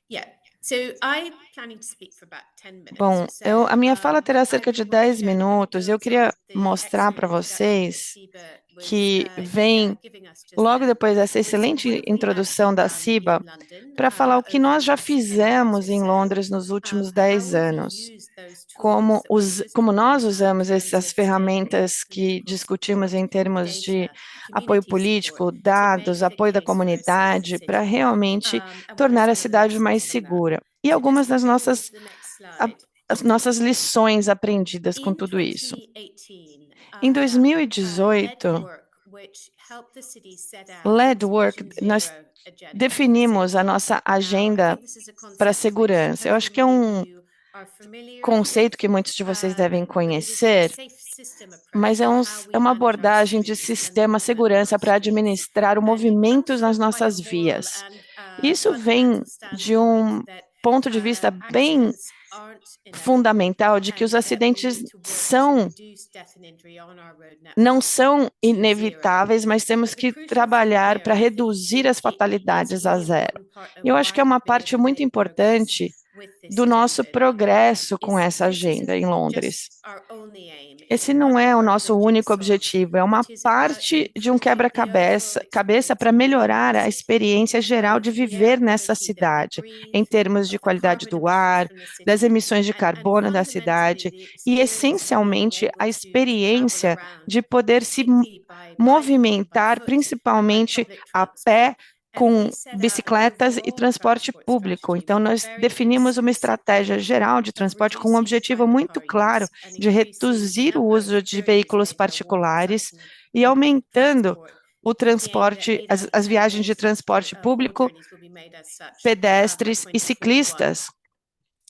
S5: Yeah. So I'm planning to speak for about 10 minutes
S1: Bom,
S5: or so.
S1: a minha fala terá
S5: I
S1: cerca de
S5: really want to
S1: 10
S5: share the
S1: minutos. Eu
S5: build
S1: queria
S5: on the
S1: mostrar
S5: excellent
S1: para
S5: introduction that
S1: vocês
S5: Siba was
S1: que vem
S5: giving us just
S1: logo
S5: then.
S1: depois dessa
S5: So
S1: excelente
S5: what have we
S1: introdução
S5: actually
S1: da
S5: done in
S1: CIBA,
S5: London
S1: para falar o que
S5: over the
S1: nós já
S5: last 10 years
S1: fizemos
S5: or
S1: em
S5: so?
S1: Londres nos últimos
S5: How
S1: 10
S5: have we
S1: anos,
S5: used those tools
S1: como,
S5: that we've just
S1: como
S5: talked
S1: nós
S5: about in
S1: usamos
S5: terms
S1: essas
S5: of state
S1: ferramentas que
S5: political
S1: discutimos
S5: support,
S1: em termos de
S5: data,
S1: apoio
S5: community support,
S1: político,
S5: to
S1: dados,
S5: make the
S1: apoio da
S5: case for a safer
S1: comunidade, para
S5: city.
S1: realmente
S5: And what are
S1: tornar a
S5: some of the
S1: cidade mais
S5: lessons from that?
S1: segura. E
S5: So
S1: algumas
S5: just
S1: das
S5: moving on
S1: nossas
S5: to the next
S1: a-
S5: slide.
S1: as nossas lições aprendidas com
S5: In
S1: tudo isso.
S5: 2018,
S1: Em
S5: led
S1: 2018,
S5: work which helped the city set out
S1: LED
S5: its
S1: Work,
S5: Vision
S1: nós
S5: Zero agenda for
S1: definimos a
S5: safety.
S1: nossa
S5: Now, I
S1: agenda
S5: think this is a
S1: para a
S5: concept which
S1: segurança. Eu acho que é
S5: hopefully many
S1: um
S5: of you are familiar
S1: conceito
S5: with,
S1: que muitos de vocês devem
S5: but it is a
S1: conhecer,
S5: safe system
S1: mas
S5: approach
S1: é,
S5: to how
S1: é
S5: we
S1: uma
S5: manage our
S1: abordagem de
S5: streets and
S1: sistema
S5: movement on
S1: segurança
S5: our
S1: para
S5: streets.
S1: administrar o
S5: And it
S1: movimento
S5: comes
S1: nas
S5: from quite a
S1: nossas
S5: moral
S1: vias.
S5: and
S1: Isso vem
S5: fundamental
S1: de um
S5: standpoint that
S1: ponto de vista bem
S5: accidents aren't inevitable
S1: fundamental de que os
S5: and that we
S1: acidentes
S5: need to work to reduce death and injury on our road
S1: não
S5: network
S1: são
S5: to zero.
S1: inevitáveis, mas temos
S5: But the
S1: que
S5: crucial thing
S1: trabalhar
S5: here,
S1: para
S5: I think,
S1: reduzir as
S5: it's a
S1: fatalidades a
S5: really
S1: zero.
S5: important part of
S1: Eu acho que é
S5: why
S1: uma
S5: we've been
S1: parte
S5: able to
S1: muito
S5: make progress
S1: importante
S5: with this
S1: do nosso
S5: agenda in London.
S1: progresso com
S5: Is
S1: essa
S5: this isn't
S1: agenda em Londres.
S5: just our only aim. It's
S1: Esse não
S5: one
S1: é o
S5: part of a
S1: nosso único
S5: jigsaw.
S1: objetivo, é uma
S5: It is about
S1: parte de um
S5: improving the overall
S1: quebra-cabeça para
S5: experience of living in
S1: melhorar
S5: the
S1: a
S5: city,
S1: experiência geral de
S5: of the
S1: viver
S5: air
S1: nessa
S5: quality that we
S1: cidade, em
S5: breathe,
S1: termos de
S5: of the
S1: qualidade
S5: carbon
S1: do
S5: emissions
S1: ar,
S5: from the
S1: das
S5: city,
S1: emissões de
S5: and
S1: carbono da
S5: fundamentally
S1: cidade
S5: the
S1: e,
S5: experience of being
S1: essencialmente,
S5: able
S1: a
S5: to travel
S1: experiência
S5: around,
S1: de poder se
S5: particularly by bike, by
S1: movimentar,
S5: foot, and by
S1: principalmente
S5: public
S1: a
S5: transport.
S1: pé,
S5: And
S1: com
S5: we set out an
S1: bicicletas e
S5: overall
S1: transporte
S5: transport
S1: público.
S5: strategy
S1: Então,
S5: with a
S1: nós
S5: very
S1: definimos uma
S5: explicit
S1: estratégia
S5: aim
S1: geral de
S5: of
S1: transporte com um
S5: reducing
S1: objetivo
S5: private
S1: muito
S5: car
S1: claro
S5: use and
S1: de
S5: increasing the
S1: reduzir o
S5: number of
S1: uso de
S5: journeys
S1: veículos
S5: made by walking,
S1: particulares
S5: cycling,
S1: e
S5: public
S1: aumentando
S5: transport,
S1: o
S5: with the aim that
S1: transporte,
S5: 8 out of
S1: as
S5: 10
S1: viagens de
S5: walking
S1: transporte
S5: walk
S1: público,
S5: journeys will be made as such by
S1: pedestres e
S5: 2041.
S1: ciclistas.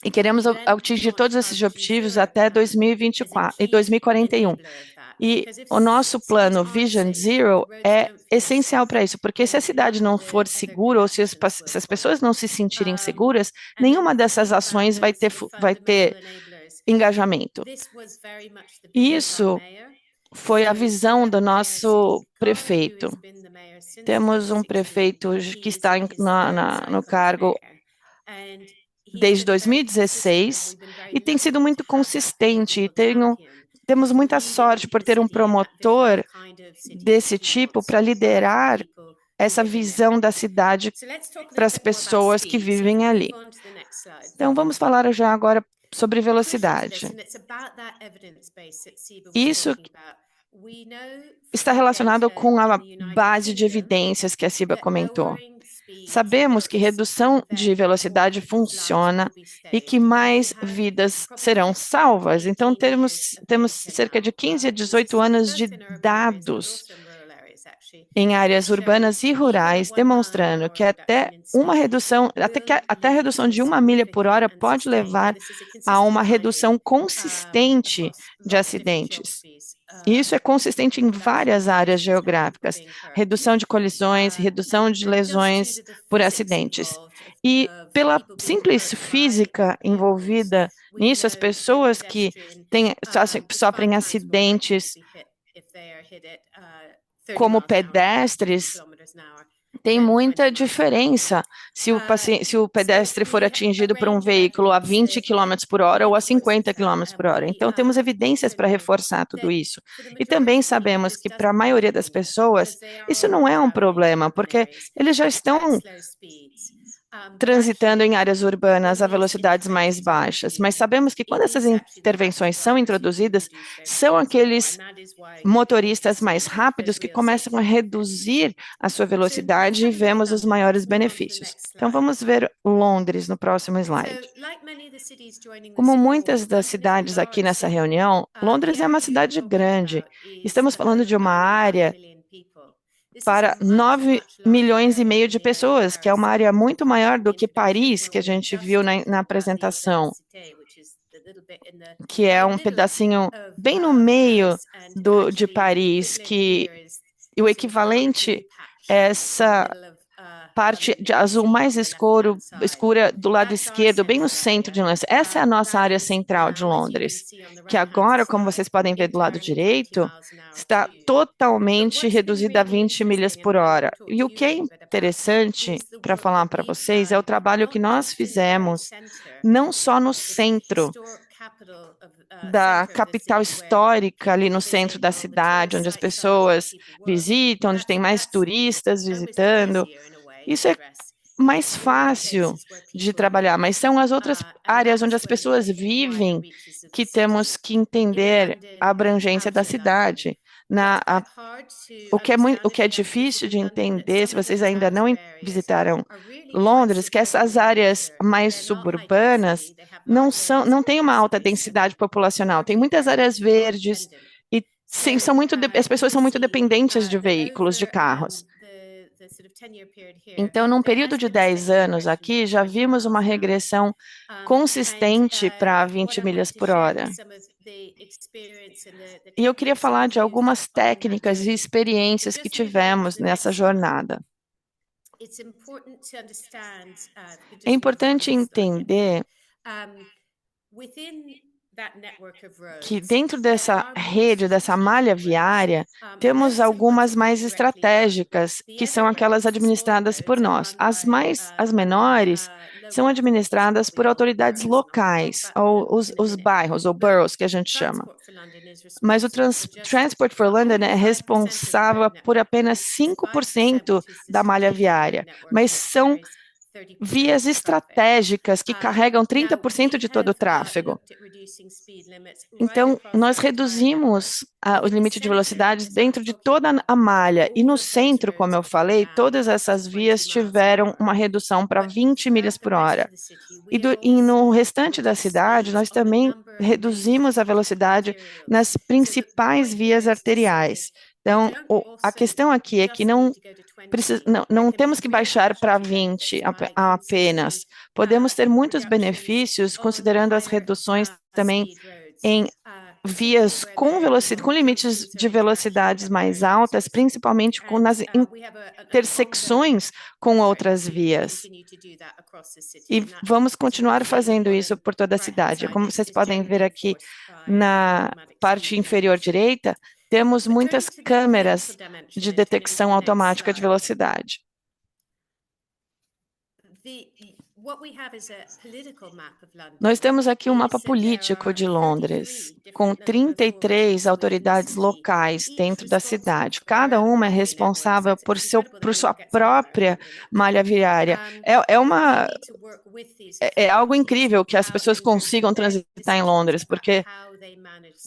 S1: E queremos
S5: Then to
S1: atingir
S5: launch
S1: todos
S5: our
S1: esses
S5: Vision
S1: objetivos
S5: Zero
S1: até
S5: plan is a
S1: 2024 e
S5: key
S1: 2041.
S5: enabler of that.
S1: E
S5: Because if
S1: o nosso
S5: cities
S1: plano
S5: aren't
S1: Vision
S5: safe, if
S1: Zero
S5: the roads
S1: é
S5: don't feel
S1: essencial para
S5: safe,
S1: isso, porque se a
S5: then
S1: cidade
S5: none
S1: não
S5: of
S1: for
S5: the other good
S1: segura ou se
S5: actions will
S1: se as
S5: follow.
S1: pessoas não se sentirem seguras,
S5: And then
S1: nenhuma dessas
S5: thinking about
S1: ações vai
S5: those
S1: ter,
S5: sort of
S1: vai
S5: fundamental
S1: ter
S5: enablers
S1: engajamento. Isso foi a visão do nosso prefeito. Temos um prefeito que está no cargo desde 2016 e tem sido muito consistente. E temos muita sorte por ter um promotor desse tipo para liderar essa visão da cidade para as pessoas que vivem ali. Então, vamos falar já agora sobre velocidade. Isso está relacionado com a base de evidências que a Ciba comentou. Sabemos que redução de velocidade funciona e que mais vidas serão salvas. Então, temos cerca de 15 a 18 anos de dados em áreas urbanas e rurais, demonstrando que até a redução de 1 milha por hora pode levar a uma redução consistente de acidentes. E isso é consistente em várias áreas geográficas. Redução de colisões, redução de lesões por acidentes. E pela simples física envolvida nisso, as pessoas que sofrem acidentes como pedestres, tem muita diferença se o pedestre for atingido por um veículo a 20 km por hora ou a 50 km por hora. Então, temos evidências para reforçar tudo isso. E também sabemos que, para a maioria das pessoas, isso não é um problema, porque eles já estão transitando em áreas urbanas a velocidades mais baixas. Mas sabemos que, quando essas intervenções são introduzidas, são aqueles motoristas mais rápidos que começam a reduzir a sua velocidade e vemos os maiores benefícios. Então, vamos ver Londres no próximo slide. Como muitas das cidades aqui nessa reunião, Londres é uma cidade grande. Estamos falando de uma área para 9,5 milhões de pessoas, que é uma área muito maior do que Paris, que a gente viu na apresentação, que é um pedacinho bem no meio de Paris, que o equivalente é essa parte de azul mais escura do lado esquerdo, bem no centro de Londres. Essa é a nossa área central de Londres, que agora, como vocês podem ver do lado direito, está totalmente reduzida a 20 milhas por hora. E o que é interessante para falar para vocês é o trabalho que nós fizemos, não só no centro da capital histórica, ali no centro da cidade, onde as pessoas visitam, onde tem mais turistas visitando. Isso é mais fácil de trabalhar, mas são as outras áreas onde as pessoas vivem que temos que entender a abrangência da cidade. O que é difícil de entender, se vocês ainda não visitaram Londres, que essas áreas mais suburbanas não têm uma alta densidade populacional, tem muitas áreas verdes e sim, as pessoas são muito dependentes de veículos, de carros. Então, num período de 10 anos aqui, já vimos uma regressão consistente para 20 milhas por hora. E eu queria falar de algumas técnicas e experiências que tivemos nessa jornada. É importante entender que dentro dessa rede, dessa malha viária, temos algumas mais estratégicas, que são aquelas administradas por nós. As menores são administradas por autoridades locais, ou os bairros, ou boroughs, que a gente chama. Mas o Transport for London é responsável por apenas 5% da malha viária, mas são vias estratégicas que carregam 30% de todo o tráfego. Então, nós reduzimos o limite de velocidade dentro de toda a malha. E no centro, como eu falei, todas essas vias tiveram uma redução para 20 milhas por hora. E no restante da cidade, nós também reduzimos a velocidade nas principais vias arteriais. Então, a questão aqui é que não temos que baixar para 20 apenas. Podemos ter muitos benefícios considerando as reduções também em vias com limites de velocidades mais altas, principalmente nas intersecções com outras vias. E vamos continuar fazendo isso por toda a cidade. Como vocês podem ver aqui na parte inferior direita, temos muitas câmeras de detecção automática de velocidade. Nós temos aqui um mapa político de Londres, com 33 autoridades locais dentro da cidade. Cada uma é responsável por sua própria malha viária. É algo incrível que as pessoas consigam transitar em Londres, porque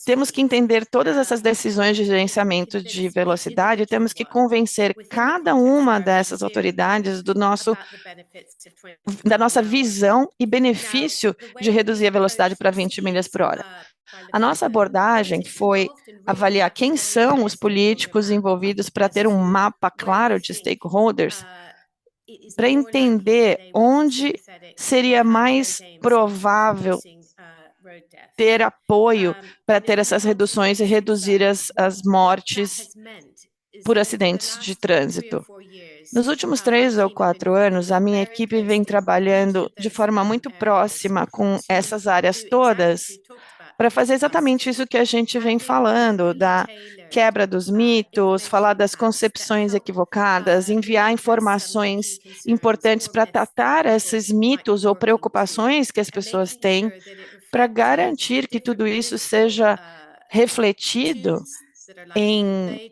S1: temos que entender todas essas decisões de gerenciamento de velocidade, temos que convencer cada uma dessas autoridades da nossa visão e benefício de reduzir a velocidade para 20 milhas por hora. A nossa abordagem foi avaliar quem são os políticos envolvidos para ter um mapa claro de stakeholders, para entender onde seria mais provável ter apoio para ter essas reduções e reduzir as mortes por acidentes de trânsito. Nos últimos 3 ou 4 anos, a minha equipe vem trabalhando de forma muito próxima com essas áreas todas para fazer exatamente isso que a gente vem falando, da quebra dos mitos, falar das concepções equivocadas, enviar informações importantes para tratar esses mitos ou preocupações que as pessoas têm, para garantir que tudo isso seja refletido em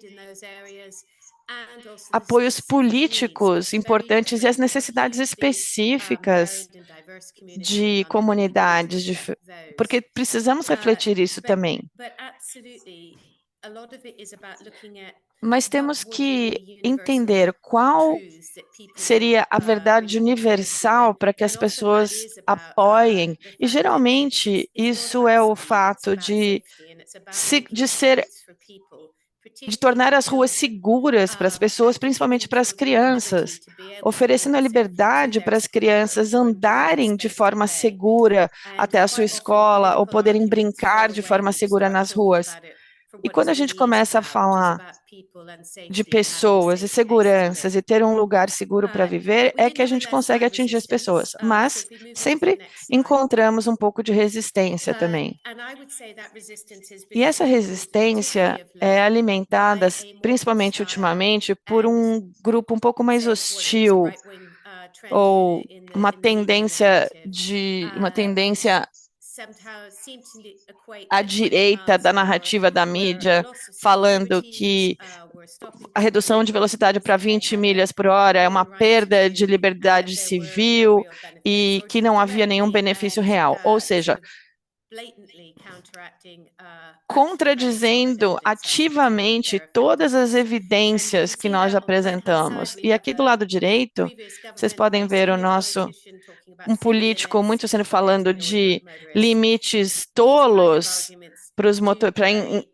S1: apoios políticos importantes e as necessidades específicas de comunidades, porque precisamos refletir isso também. Mas temos que entender qual seria a verdade universal para que as pessoas apoiem. E, geralmente, isso é o fato de tornar as ruas seguras para as pessoas, principalmente para as crianças, oferecendo a liberdade para as crianças andarem de forma segura até a sua escola ou poderem brincar de forma segura nas ruas. E quando a gente começa a falar de pessoas e seguranças e ter um lugar seguro para viver, é que a gente consegue atingir as pessoas. Mas sempre encontramos um pouco de resistência também. E essa resistência é alimentada, principalmente ultimamente, por um grupo um pouco mais hostil, ou uma tendência à direita da narrativa da mídia, falando que a redução de velocidade para 20 milhas por hora é uma perda de liberdade civil e que não havia nenhum benefício real. Ou seja, contradizendo ativamente todas as evidências que nós apresentamos. E aqui do lado direito, vocês podem ver um político muito sendo falando de limites tolos para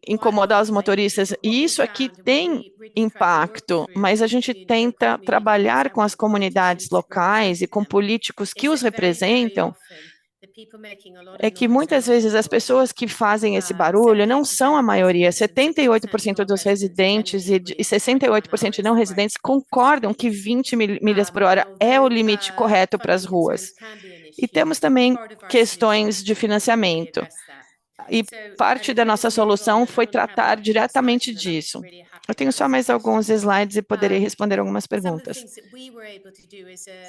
S1: incomodar os motoristas. E isso aqui tem impacto, mas a gente tenta trabalhar com as comunidades locais e com políticos que os representam. É que muitas vezes as pessoas que fazem esse barulho não são a maioria. 78% dos residentes e 68% de não residentes concordam que 20 milhas por hora é o limite correto para as ruas. E temos também questões de financiamento. E parte da nossa solução foi tratar diretamente disso. Eu tenho só mais alguns slides e poderei responder algumas perguntas.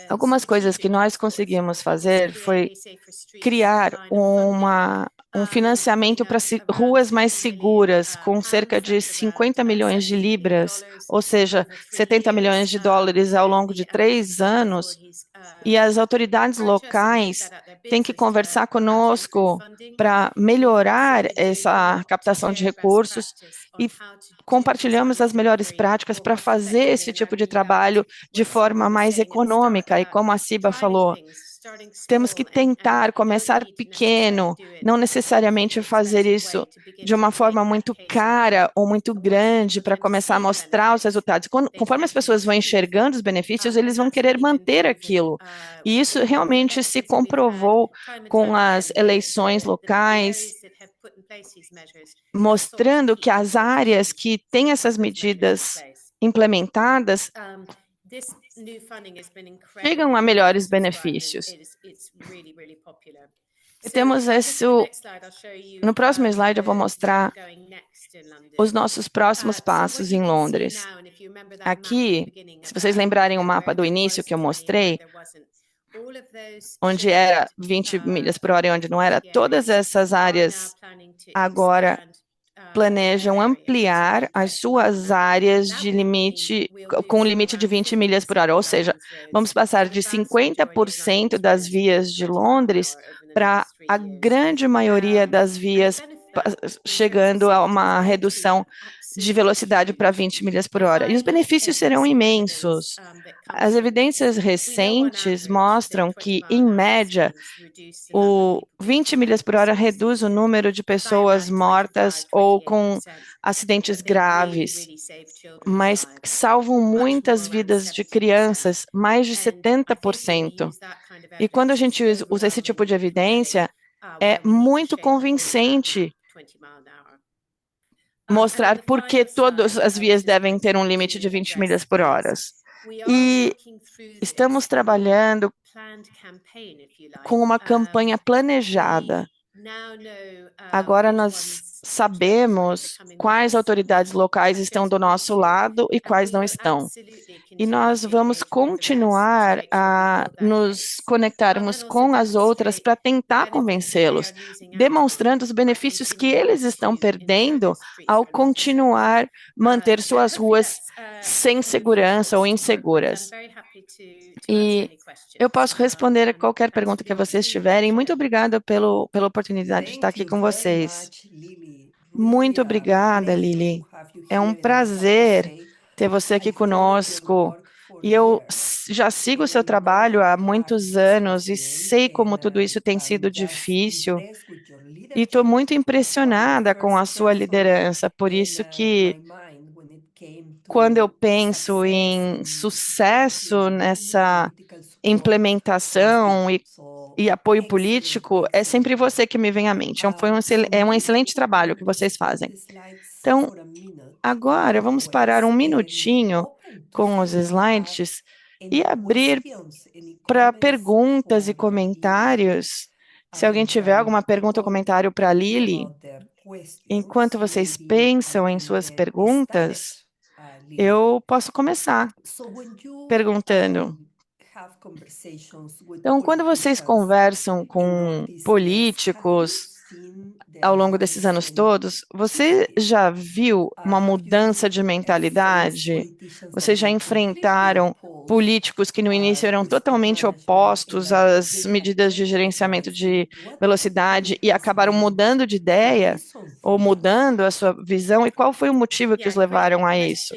S1: Algumas coisas que nós conseguimos fazer foi criar um financiamento para ruas mais seguras, com cerca de 50 milhões de libras, ou seja, 70 milhões de dólares ao longo de 3 anos, e as autoridades locais têm que conversar conosco para melhorar essa captação de recursos e compartilhamos as melhores práticas para fazer esse tipo de trabalho de forma mais econômica. E como a Ciba falou, temos que tentar começar pequeno, não necessariamente fazer isso de uma forma muito cara ou muito grande para começar a mostrar os resultados. Conforme as pessoas vão enxergando os benefícios, eles vão querer manter aquilo. E isso realmente se comprovou com as eleições locais mostrando que as áreas que têm essas medidas implementadas chegam a melhores benefícios. E temos isso. No próximo slide, eu vou mostrar os nossos próximos passos em Londres. Aqui, se vocês lembrarem o mapa do início que eu mostrei, onde era 20 milhas por hora e onde não era, todas essas áreas agora planejam ampliar as suas áreas de limite, com limite de 20 milhas por hora, ou seja, vamos passar de 50% das vias de Londres para a grande maioria das vias, chegando a uma redução de velocidade para 20 milhas por hora. E os benefícios serão imensos. As evidências recentes mostram que, em média, o 20 milhas por hora reduz o número de pessoas mortas ou com acidentes graves, mas salvam muitas vidas de crianças, mais de 70%. E quando a gente usa esse tipo de evidência, é muito convincente mostrar por que todas as vias devem ter um limite de 20 milhas por hora. E estamos trabalhando com uma campanha planejada. Agora nós sabemos quais autoridades locais estão do nosso lado e quais não estão. E nós vamos continuar a nos conectarmos com as outras para tentar convencê-los, demonstrando os benefícios que eles estão perdendo ao continuar manter suas ruas sem segurança ou inseguras. E eu posso responder a qualquer pergunta que vocês tiverem. Muito obrigada pela oportunidade de estar aqui com vocês. Muito obrigada, Lili. É um prazer ter você aqui conosco. E eu já sigo o seu trabalho há muitos anos e sei como tudo isso tem sido difícil. E estou muito impressionada com a sua liderança. Por isso que, quando eu penso em sucesso nessa implementação e apoio político, é sempre você que me vem à mente. É um excelente trabalho que vocês fazem. Então, agora vamos parar um minutinho com os slides e abrir para perguntas e comentários. Se alguém tiver alguma pergunta ou comentário para a Lili, enquanto vocês pensam em suas perguntas, eu posso começar perguntando. Então, quando vocês conversam com políticos ao longo desses anos todos, você já viu uma mudança de mentalidade? Vocês já enfrentaram políticos que no início eram totalmente opostos às medidas de gerenciamento de velocidade e acabaram mudando de ideia ou mudando a sua visão? E qual foi o motivo que os levaram a isso?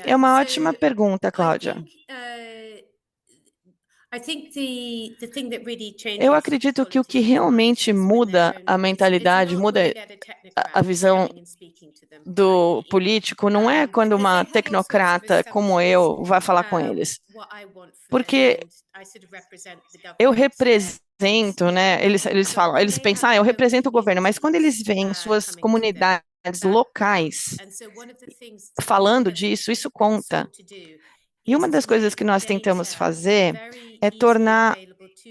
S1: É uma ótima pergunta, Cláudia. Eu acredito que o que realmente muda a mentalidade, muda a visão do político, não é quando uma tecnocrata como eu vai falar com eles. Porque eu represento, né? Eles pensam, eu represento o governo, mas quando eles veem suas comunidades locais falando disso, isso conta. E uma das coisas que nós tentamos fazer é tornar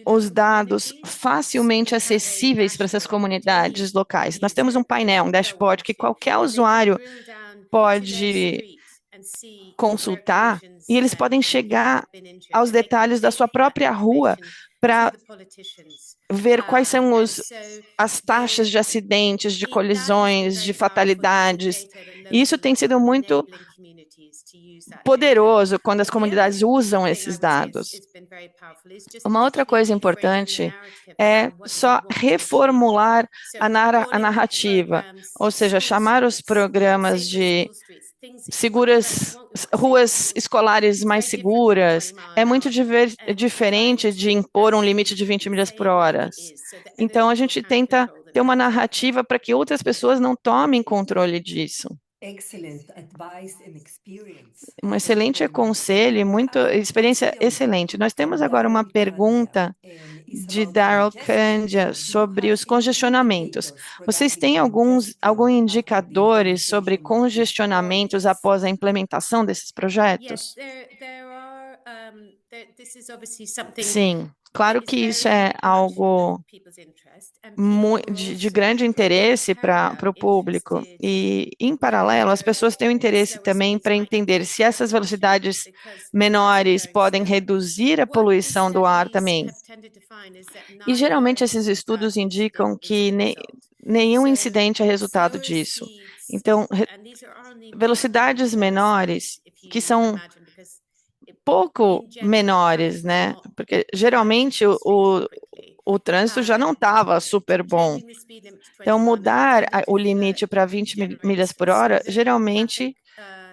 S1: os dados facilmente acessíveis para essas comunidades locais. Nós temos um painel, um dashboard, que qualquer usuário pode consultar e eles podem chegar aos detalhes da sua própria rua para ver quais são as taxas de acidentes, de colisões, de fatalidades. E isso tem sido muito poderoso quando as comunidades usam esses dados. Uma outra coisa importante é só reformular a narrativa, ou seja, chamar os programas de ruas escolares mais seguras, é muito diferente de impor um limite de 20 milhas por hora. Então, a gente tenta ter uma narrativa para que outras pessoas não tomem controle disso.
S2: Excellent advice and experience.
S1: Um excelente conselho e experiência excelente. Nós temos agora uma pergunta de Daryl Candia sobre os congestionamentos. Vocês têm alguns indicadores sobre congestionamentos após a implementação desses projetos? Sim, claro que isso é algo de grande interesse para o público. E, em paralelo, as pessoas têm o interesse também para entender se essas velocidades menores podem reduzir a poluição do ar também. E, geralmente, esses estudos indicam que nenhum incidente é resultado disso. Então, velocidades menores, que são pouco menores, né? Porque, geralmente, o trânsito já não estava super bom. Então, mudar o limite para 20 milhas por hora geralmente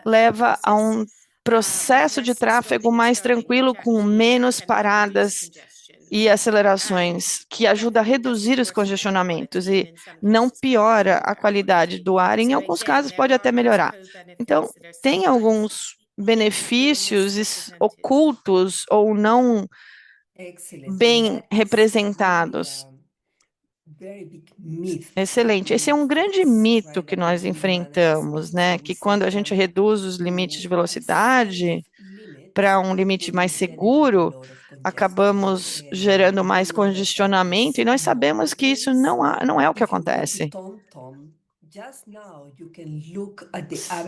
S1: leva a um processo de tráfego mais tranquilo, com menos paradas e acelerações, que ajuda a reduzir os congestionamentos e não piora a qualidade do ar. Em alguns casos, pode até melhorar. Então, tem alguns benefícios ocultos ou não bem representados. Excelente. Esse é um grande mito que nós enfrentamos, né? Que quando a gente reduz os limites de velocidade para um limite mais seguro, acabamos gerando mais congestionamento, e nós sabemos que isso não é o que acontece.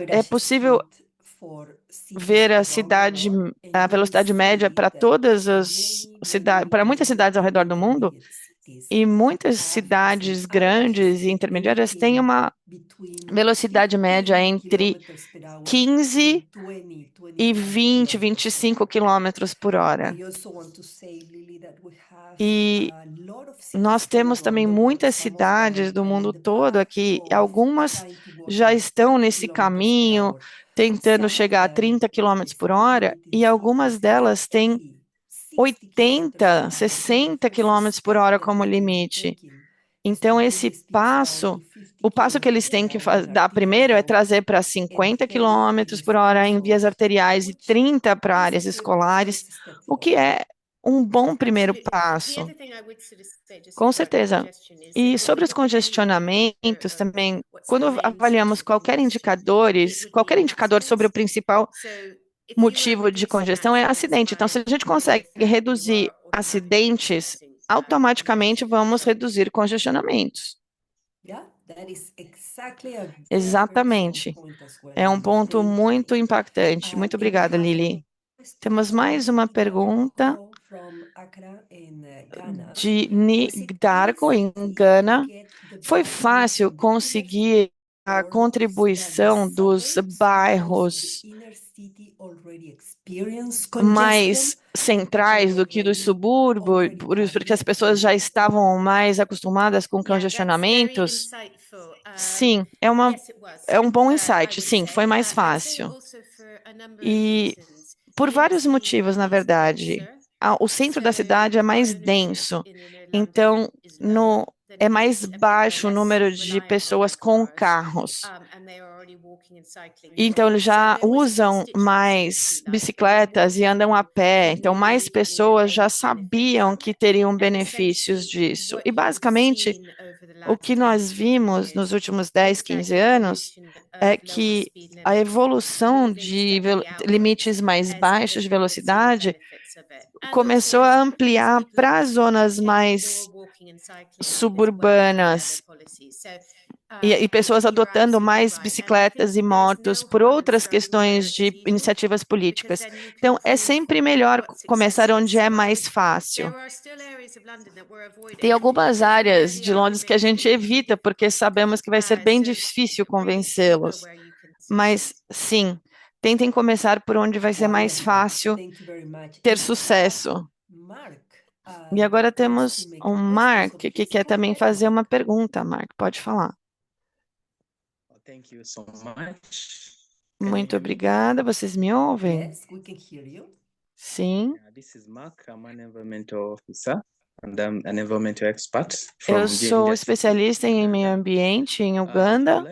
S1: É possível ver a velocidade média para todas as cidades, para muitas cidades ao redor do mundo, e muitas cidades grandes e intermediárias têm uma velocidade média entre 15 e 20, 25 quilômetros por hora. E nós temos também muitas cidades do mundo todo aqui, algumas já estão nesse caminho, tentando chegar a 30 quilômetros por hora, e algumas delas têm 80, 60 quilômetros por hora como limite. Então, o passo que eles têm que dar primeiro é trazer para 50 quilômetros por hora em vias arteriais e 30 para áreas escolares, o que é um bom primeiro passo. Com certeza. E sobre os congestionamentos também, quando avaliamos qualquer indicador sobre o principal motivo de congestão é acidente. Então, se a gente consegue reduzir acidentes, automaticamente vamos reduzir congestionamentos. Exatamente. É um ponto muito impactante. Muito obrigada, Lili. Temos mais uma pergunta de Darko, em Gana. Foi fácil conseguir a contribuição dos bairros mais centrais do que dos subúrbios, porque as pessoas já estavam mais acostumadas com congestionamentos? Sim, é um bom insight. Sim, foi mais fácil. E por vários motivos, na verdade. O centro da cidade é mais denso, então é mais baixo o número de pessoas com carros. Então, eles já usam mais bicicletas e andam a pé. Então, mais pessoas já sabiam que teriam benefícios disso. E, basicamente, o que nós vimos nos últimos 10, 15 anos é que a evolução de limites mais baixos de velocidade começou a ampliar para as zonas mais suburbanas e pessoas adotando mais bicicletas e motos por outras questões de iniciativas políticas. Então, é sempre melhor começar onde é mais fácil. Tem algumas áreas de Londres que a gente evita, porque sabemos que vai ser bem difícil convencê-los. Mas, sim, tentem começar por onde vai ser mais fácil ter sucesso. E agora temos o Mark, que quer também fazer uma pergunta. Mark, pode falar.
S6: Thank you so much.
S1: Muito obrigada. Vocês me ouvem?
S2: Yes, we can hear you.
S1: Sim.
S6: This is Mark. I'm an environmental officer and I'm an environmental expert
S1: Eu
S6: from
S1: sou especialista em meio ambiente em Uganda.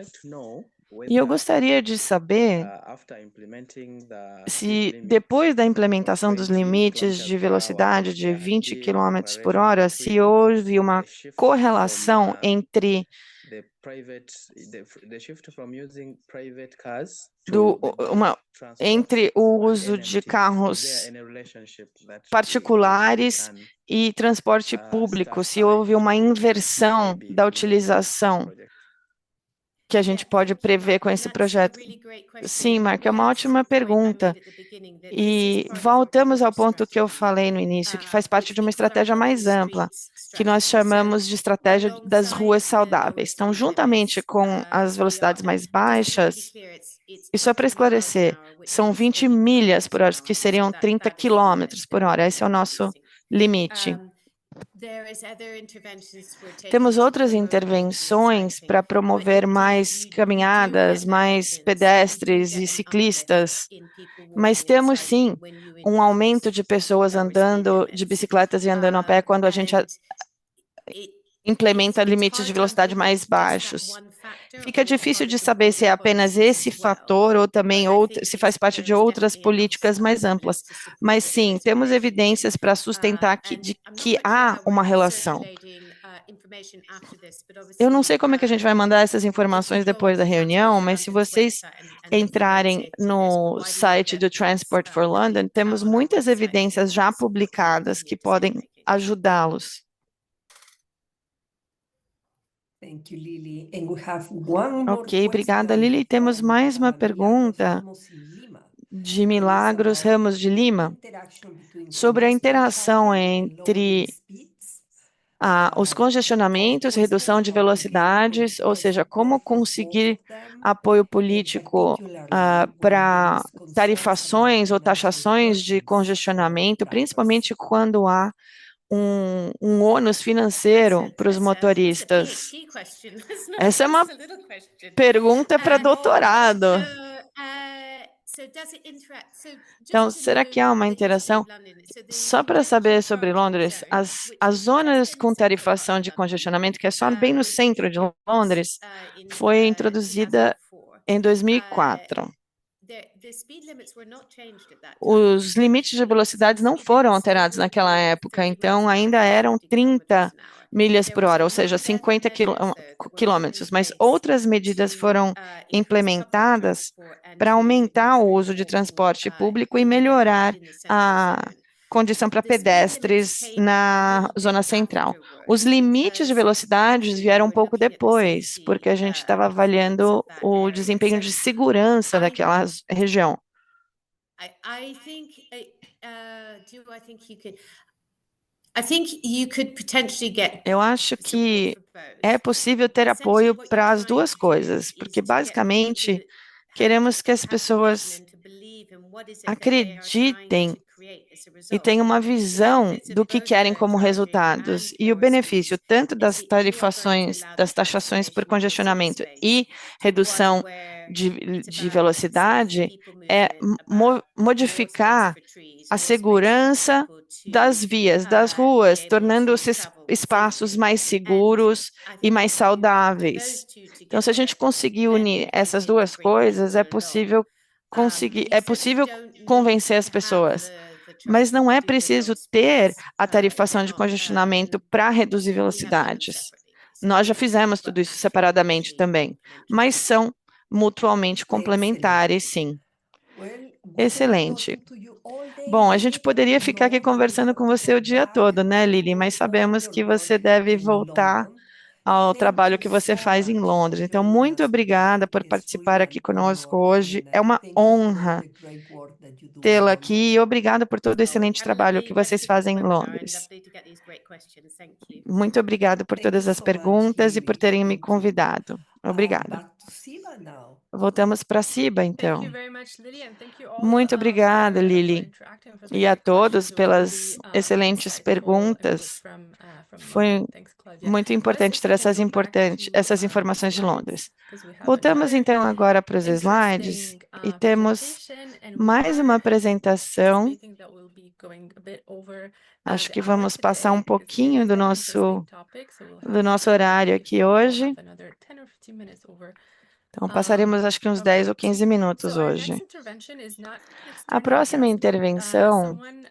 S1: E eu gostaria de saber
S6: after implementing the
S1: se,
S6: speed limit
S1: depois da
S6: of
S1: implementação dos
S6: 20
S1: limites de
S6: kilometers per hour,
S1: velocidade de
S6: there has
S1: 20
S6: been a
S1: km por
S6: correlation
S1: hora, se
S6: between
S1: houve uma
S6: the shift
S1: correlação
S6: from
S1: entre
S6: the shift from using private cars
S1: do,
S6: to
S1: uma,
S6: transport
S1: entre o
S6: and
S1: uso de
S6: NMT. Is there
S1: carros
S6: any relationship that we
S1: particulares
S6: can
S1: e transporte público,
S6: start
S1: se houve uma
S6: to
S1: inversão
S6: maybe
S1: da
S6: implement this
S1: utilização
S6: project?
S1: que a gente pode prever com esse projeto? Sim, Marco, é uma ótima pergunta. E voltamos ao ponto que eu falei no início, que faz parte de uma estratégia mais ampla, que nós chamamos de estratégia das ruas saudáveis. Então, juntamente com as velocidades mais baixas, e só para esclarecer, são 20 milhas por hora, que seriam 30 quilômetros por hora. Esse é o nosso limite. Temos outras intervenções para promover mais caminhadas, mais pedestres e ciclistas, mas temos sim um aumento de pessoas andando de bicicletas e andando a pé quando a gente implementa limites de velocidade mais baixos. Fica difícil de saber se é apenas esse fator ou também se faz parte de outras políticas mais amplas. Mas sim, temos evidências para sustentar que há uma relação. Eu não sei como é que a gente vai mandar essas informações depois da reunião, mas se vocês entrarem no site do Transport for London, temos muitas evidências já publicadas que podem ajudá-los.
S2: Thank you, Lily. And we have one more
S1: Ok, obrigada,
S2: question
S1: Lili. Temos
S2: from
S1: mais uma
S2: Milagros
S1: pergunta
S2: Ramos em Lima.
S1: de Milagros Ramos de Lima sobre a interação entre os congestionamentos, redução de velocidades, ou seja, como conseguir apoio político para tarifações ou taxações de congestionamento, principalmente quando há um ônus financeiro para os motoristas. Essa é uma pergunta para doutorado. Então, será que há uma interação? Só para saber sobre Londres, as zonas com tarifação de congestionamento, que é só bem no centro de Londres, foi introduzida em 2004. Os limites de velocidades não foram alterados naquela época, então ainda eram 30 milhas por hora, ou seja, 50 quilômetros, mas outras medidas foram implementadas para aumentar o uso de transporte público e melhorar a condição para pedestres na zona central. Os limites de velocidades vieram um pouco depois, porque a gente estava avaliando o desempenho de segurança daquela região. Eu acho que é possível ter apoio para as duas coisas, porque basicamente queremos que as pessoas acreditem e tenham uma visão do que querem como resultados. E o benefício tanto das tarifações, das taxações por congestionamento e redução de velocidade é modificar a segurança das vias, das ruas, tornando esses espaços mais seguros e mais saudáveis. Então, se a gente conseguir unir essas duas coisas, é possível convencer as pessoas. Mas não é preciso ter a tarifação de congestionamento para reduzir velocidades. Nós já fizemos tudo isso separadamente também, mas são mutuamente complementares, sim. Excelente. Bom, a gente poderia ficar aqui conversando com você o dia todo, né, Lili? Mas sabemos que você deve voltar ao trabalho que você faz em Londres. Então, muito obrigada por participar aqui conosco hoje. É uma honra tê-la aqui e obrigada por todo o excelente trabalho que vocês fazem em Londres. Muito obrigada por todas as perguntas e por terem me convidado. Obrigada. Voltamos para Siba, então. Muito obrigada, Lili, e a todos pelas excelentes perguntas. Foi muito importante ter essas informações de Londres. Voltamos, então, agora para os slides e temos mais uma apresentação. Acho que vamos passar um pouquinho do nosso horário aqui hoje. Então, passaremos acho que uns 10 ou 15 minutos
S3: So our
S1: hoje.
S3: next intervention is not an
S1: A
S3: external
S1: próxima
S3: guest, but
S1: intervenção
S3: someone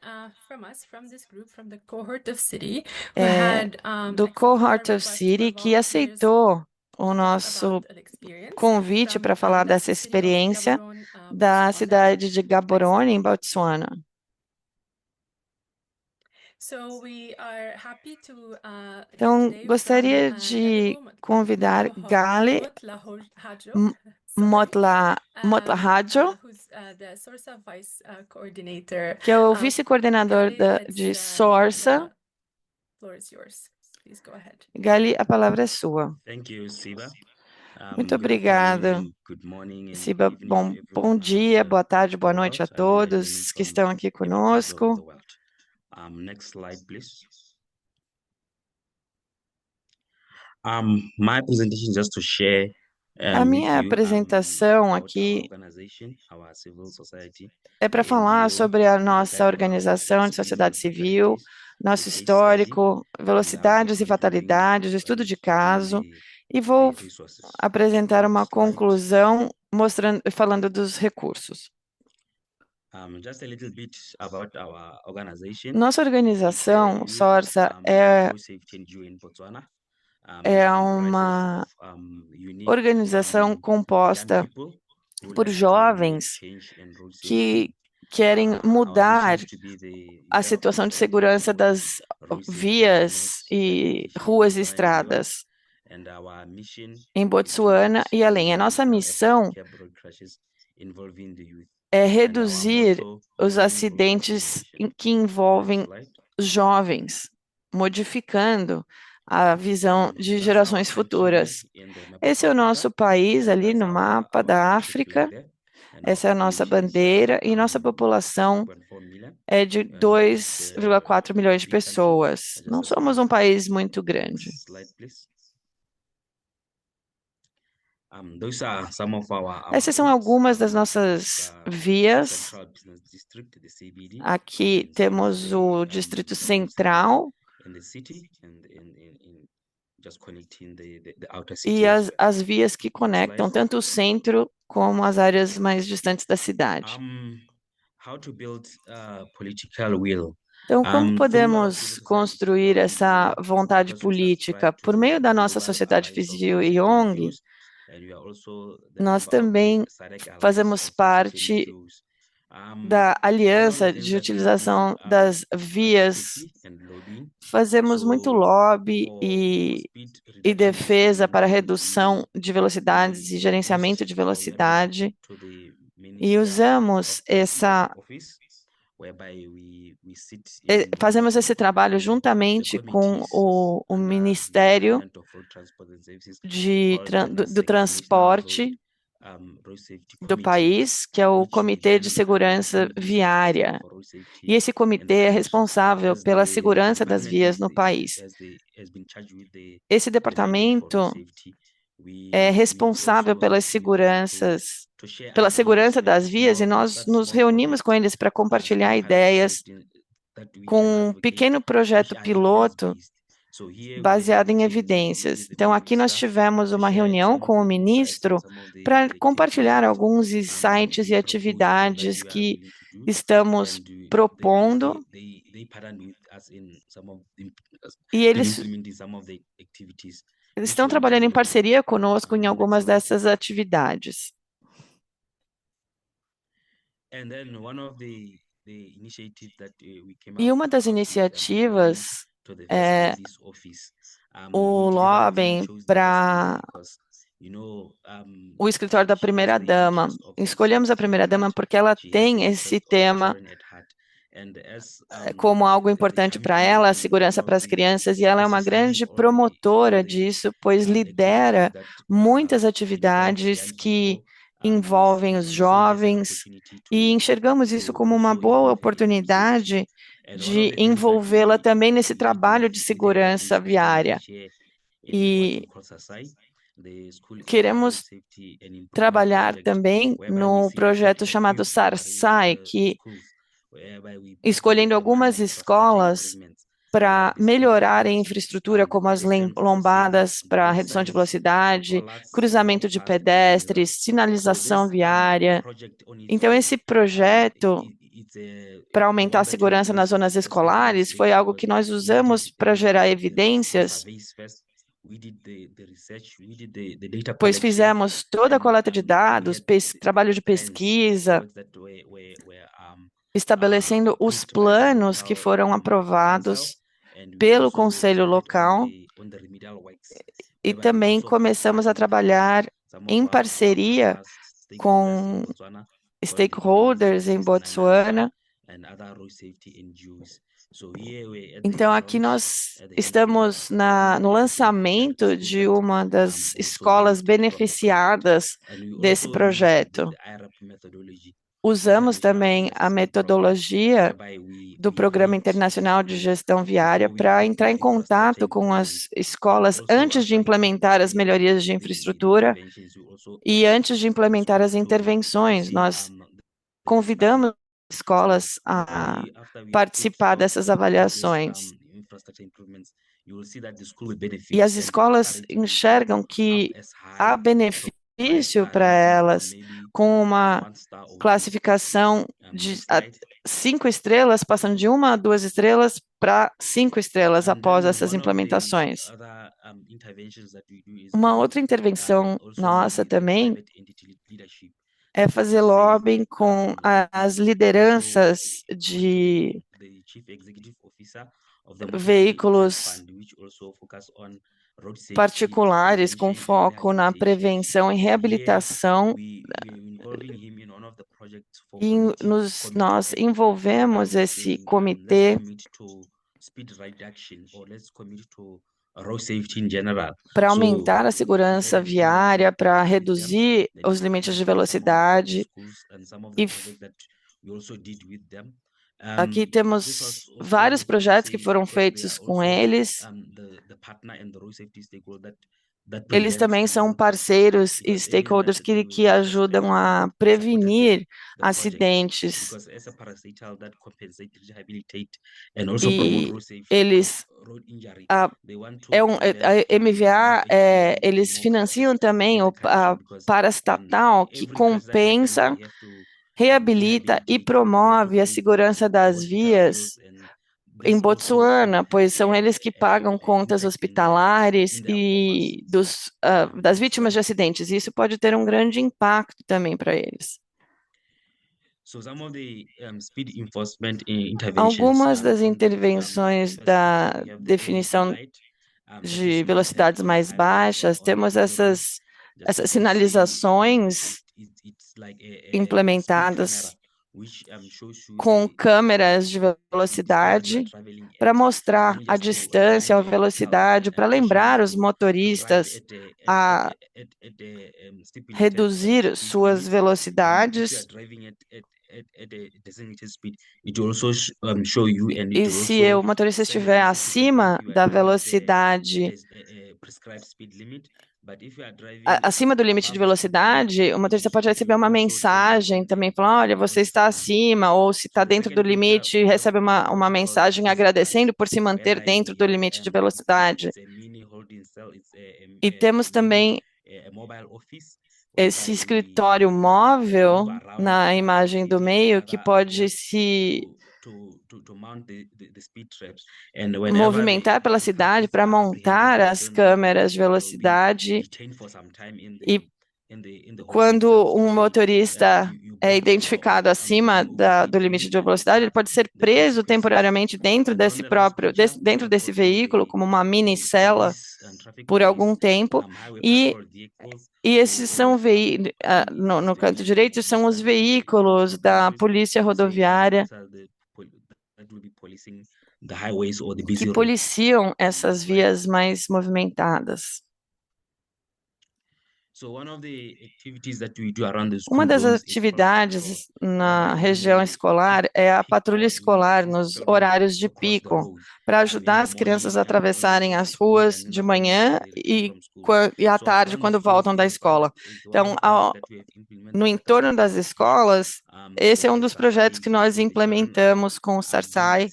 S3: from us, from this group, from the cohort of City, who
S1: é
S3: had
S1: do
S3: accepted our
S1: Cohort of
S3: request for
S1: City, que
S3: volunteers
S1: aceitou o
S3: to talk
S1: nosso
S3: about an experience
S1: convite
S3: from
S1: para falar
S3: that's
S1: dessa
S3: the city of
S1: experiência
S3: Gaborone,
S1: da
S3: Botswana.
S1: cidade de
S3: Next
S1: Gaborone, em
S3: slide.
S1: Botsuana.
S3: So we are happy to hear
S1: Então,
S3: today from
S1: gostaria
S3: Gale
S1: de convidar Gale
S3: Motlahodjo,
S1: Motlahodjo,
S3: who's the SORSA Vice Coordinator.
S1: que é o vice-coordenador
S3: Gale,
S1: de
S3: the
S1: SORSA.
S3: floor is yours. Please go ahead.
S1: Gale, a palavra é sua.
S6: Thank you, Siba.
S1: Muito
S6: Good
S1: obrigado,
S6: afternoon, good morning, and
S1: Siba.
S6: evening
S1: Bom
S6: to everyone out
S1: dia,
S6: there
S1: boa tarde,
S6: in
S1: boa
S6: the
S1: noite a
S6: world and joining
S1: todos que
S6: from
S1: estão aqui
S6: every part of the
S1: conosco.
S6: world. Next slide, please. My presentation is just to share
S1: A
S6: with
S1: minha
S6: you
S1: apresentação
S6: about our
S1: aqui
S6: organization, our civil society,
S1: é para falar
S6: NGO,
S1: sobre a
S6: look
S1: nossa
S6: at our
S1: organização de sociedade
S6: experience,
S1: civil,
S6: fatalities,
S1: nosso
S6: the case study,
S1: histórico,
S6: and
S1: velocidades e
S6: what we've been doing
S1: fatalidades, o estudo de caso, e
S6: the
S1: vou
S6: resources.
S1: apresentar uma
S6: Next slide.
S1: conclusão falando dos recursos.
S6: Just a little bit about our organization.
S1: Nossa
S6: It's a
S1: organização,
S6: youth
S1: SORSA,
S6: road safety NGO in Botswana.
S1: é
S6: It
S1: uma
S6: comprises of unique
S1: organização composta
S6: young people who
S1: por
S6: like to
S1: jovens
S6: change and road
S1: que
S6: safety.
S1: querem
S6: Our mission
S1: mudar
S6: is to be the
S1: a
S6: interlocutor
S1: situação de segurança
S6: for
S1: das
S6: road safety
S1: vias
S6: networks and
S1: e
S6: in
S1: ruas e
S6: Botswana and beyond.
S1: estradas
S6: And our mission
S1: em
S6: is to
S1: Botsuana e além. A
S6: reduce
S1: nossa
S6: fatal
S1: missão
S6: cab road crashes involving the youth.
S1: é
S6: And our
S1: reduzir
S6: motto,
S1: os
S6: Moving
S1: acidentes
S6: Progressive
S1: que
S6: Nation.
S1: envolvem
S6: Next slide.
S1: jovens, modificando a visão de
S6: That's our
S1: gerações
S6: country
S1: futuras.
S6: in the map of
S1: Esse é o
S6: Africa,
S1: nosso país
S6: and
S1: ali
S6: that's
S1: no mapa
S6: our
S1: da
S6: country flag
S1: África.
S6: there. And our
S1: Essa é a nossa
S6: population is
S1: bandeira e nossa população
S6: 2.4 million.
S1: é de
S6: It's
S1: 2,4 milhões de
S6: big country,
S1: pessoas.
S6: just
S1: Não
S6: a small
S1: somos um
S6: country.
S1: país muito grande.
S6: Next slide, please. Those are some of our
S1: Essas são
S6: roads.
S1: algumas das
S6: We've
S1: nossas
S6: got
S1: vias.
S6: Central Business District, the CBD,
S1: Aqui
S6: and some of
S1: temos
S6: the
S1: o Distrito
S6: roads
S1: Central
S6: in the city and in just connecting the outer
S1: e
S6: city as well.
S1: as vias que
S6: Next
S1: conectam
S6: slide.
S1: tanto o centro como as áreas mais distantes da cidade.
S6: How to build political will.
S1: Então, como
S6: Through our
S1: podemos
S6: civil society
S1: construir essa
S6: work,
S1: vontade
S6: because we subscribe
S1: política? Por meio da nossa
S6: global
S1: sociedade
S6: alliance of
S1: civil
S6: road
S1: e
S6: safety
S1: ONG,
S6: NGOs, and we are also the
S1: nós
S6: member of the
S1: também
S6: SADC alliance
S1: fazemos
S6: of road safety
S1: parte
S6: NGOs.
S1: da
S6: All of the
S1: aliança
S6: things
S1: de
S6: that we do
S1: utilização
S6: are
S1: das vias.
S6: advocacy and lobbying.
S1: Fazemos muito
S6: So
S1: lobby
S6: for
S1: e
S6: speed reductions
S1: defesa para
S6: in
S1: redução
S6: road
S1: de velocidades e
S6: we
S1: gerenciamento de
S6: reached or we
S1: velocidade
S6: advocated to the
S1: e
S6: Minister
S1: usamos
S6: of Transport
S1: essa
S6: Office, whereby we sit
S1: fazemos esse trabalho
S6: the
S1: juntamente com
S6: committees
S1: o
S6: under the
S1: Ministério
S6: Department of Road Transport and Services
S1: de,
S6: called the
S1: do
S6: NASEC, National
S1: Transporte
S6: Road Safety
S1: do
S6: Committee,
S1: país, que é o
S6: which
S1: Comitê de
S6: usually
S1: Segurança
S6: oversees the
S1: Viária.
S6: for road safety
S1: E esse
S6: in the
S1: comitê é
S6: country.
S1: responsável
S6: As
S1: pela
S6: the
S1: segurança das
S6: department
S1: vias no país.
S6: has been charged with the
S1: Esse
S6: mandate for
S1: departamento
S6: road safety,
S1: é
S6: we
S1: responsável
S6: also
S1: pelas
S6: have been able
S1: seguranças,
S6: to share
S1: pela
S6: ideas
S1: segurança
S6: and
S1: das vias e nós
S6: start
S1: nos
S6: small
S1: reunimos com
S6: projects
S1: eles para
S6: as
S1: compartilhar
S6: pilot
S1: ideias
S6: projects that we
S1: com
S6: can
S1: um
S6: advocate,
S1: pequeno projeto
S6: which are
S1: piloto
S6: evidence-based. So here we
S1: baseado
S6: had
S1: em
S6: the
S1: evidências.
S6: meeting with
S1: Então,
S6: the
S1: aqui nós
S6: minister
S1: tivemos
S6: to
S1: uma
S6: share
S1: reunião
S6: some of
S1: com o
S6: the insights and
S1: ministro
S6: some of the
S1: para
S6: activities
S1: compartilhar
S6: that
S1: alguns insights e
S6: we propose or that
S1: atividades
S6: we are
S1: que
S6: willing to do.
S1: estamos propondo
S6: They partnered with us in some of the,
S1: e
S6: in
S1: eles
S6: implementing some of the activities
S1: estão
S6: which they
S1: trabalhando em
S6: developed.
S1: parceria conosco em
S6: Next
S1: algumas
S6: slide.
S1: dessas atividades.
S6: And then one of the initiatives that we came
S1: E
S6: up
S1: uma das
S6: with
S1: iniciativas
S6: to the First
S1: é
S6: Lady's office.
S1: o
S6: We deliberately
S1: lobbying
S6: chose the First
S1: para
S6: Lady because, you know,
S1: o escritório da
S6: she has the
S1: primeira-dama.
S6: interest of road
S1: Escolhemos a
S6: safety at
S1: primeira-dama
S6: heart.
S1: porque ela
S6: She has
S1: tem
S6: the
S1: esse
S6: interest of
S1: tema
S6: children at heart. And as
S1: como algo
S6: the
S1: importante para
S6: champion
S1: ela, a
S6: and
S1: segurança
S6: one
S1: para
S6: of
S1: as
S6: the
S1: crianças, e ela é uma
S6: officers
S1: grande
S6: or
S1: promotora
S6: the
S1: disso, pois
S6: activities
S1: lidera
S6: that
S1: muitas
S6: encourage
S1: atividades
S6: young
S1: que
S6: people.
S1: envolvem os
S6: We saw it as an
S1: jovens,
S6: opportunity
S1: e enxergamos isso como uma
S6: also
S1: boa
S6: involve her in road safety.
S1: oportunidade
S6: And one
S1: de
S6: of the things that
S1: envolvê-la também nesse
S6: we did
S1: trabalho de
S6: with the
S1: segurança
S6: activities that we
S1: viária.
S6: share in what we
S1: E
S6: call SASAI, the School Area Road
S1: queremos
S6: Safety and Improvement
S1: trabalhar
S6: Project,
S1: também
S6: whereby we
S1: no
S6: seek
S1: projeto
S6: to
S1: chamado
S6: equip our
S1: SARSAI, que
S6: schools, whereby we provide
S1: escolhendo algumas
S6: managed transportation
S1: escolas
S6: improvements
S1: para melhorar a infraestrutura, como as lombadas para redução de velocidade, cruzamento de pedestres, sinalização viária. Então, esse projeto para aumentar a segurança nas zonas escolares foi algo que nós usamos para gerar evidências, pois fizemos toda a coleta de dados, trabalho de pesquisa, estabelecendo os planos que foram aprovados pelo Conselho Local e também começamos a trabalhar em parceria com stakeholders em Botsuana. Então, aqui nós estamos no lançamento de uma das escolas beneficiadas desse projeto. Usamos também a metodologia do Programa Internacional de Gestão Viária para entrar em contato com as escolas antes de implementar as melhorias de infraestrutura e antes de implementar as intervenções. Nós convidamos escolas a participar dessas avaliações. E as escolas enxergam que há benefício para elas com uma classificação de 5 estrelas, passando de 1 a 2 estrelas para 5 estrelas após essas implementações. Uma outra intervenção nossa também é fazer lobbying com as lideranças de veículos particulares com foco na prevenção e reabilitação. E nós envolvemos esse comitê para aumentar a segurança viária, para reduzir os limites de velocidade. E aqui temos vários projetos que foram feitos com eles. Eles também são parceiros e stakeholders que ajudam a prevenir acidentes. E eles, a MVA, eles financiam também a paraestatal, que compensa, reabilita e promove a segurança das vias em Botsuana, pois são eles que pagam contas hospitalares e das vítimas de acidentes. Isso pode ter um grande impacto também para eles. Algumas das intervenções da definição de velocidades mais baixas, temos essas sinalizações implementadas com câmeras de velocidade para mostrar a distância, a velocidade, para lembrar os motoristas a reduzir suas velocidades. E se o motorista estiver acima da velocidade, acima do limite de velocidade, o motorista pode receber uma mensagem também falando, olha, você está acima, ou se está dentro do limite, recebe uma mensagem agradecendo por se manter dentro do limite de velocidade. E temos também esse escritório móvel na imagem do meio que pode se movimentar pela cidade para montar as câmeras de velocidade. E quando um motorista é identificado acima do limite de velocidade, ele pode ser preso temporariamente dentro desse veículo, como uma mini cela, por algum tempo. E esses são no canto direito são os veículos da Polícia Rodoviária que policiam essas vias mais movimentadas. Uma das atividades na região escolar é a patrulha escolar nos horários de pico, para ajudar as crianças a atravessarem as ruas de manhã e à tarde, quando voltam da escola. Então, no entorno das escolas, esse é um dos projetos que nós implementamos com o SARSAI,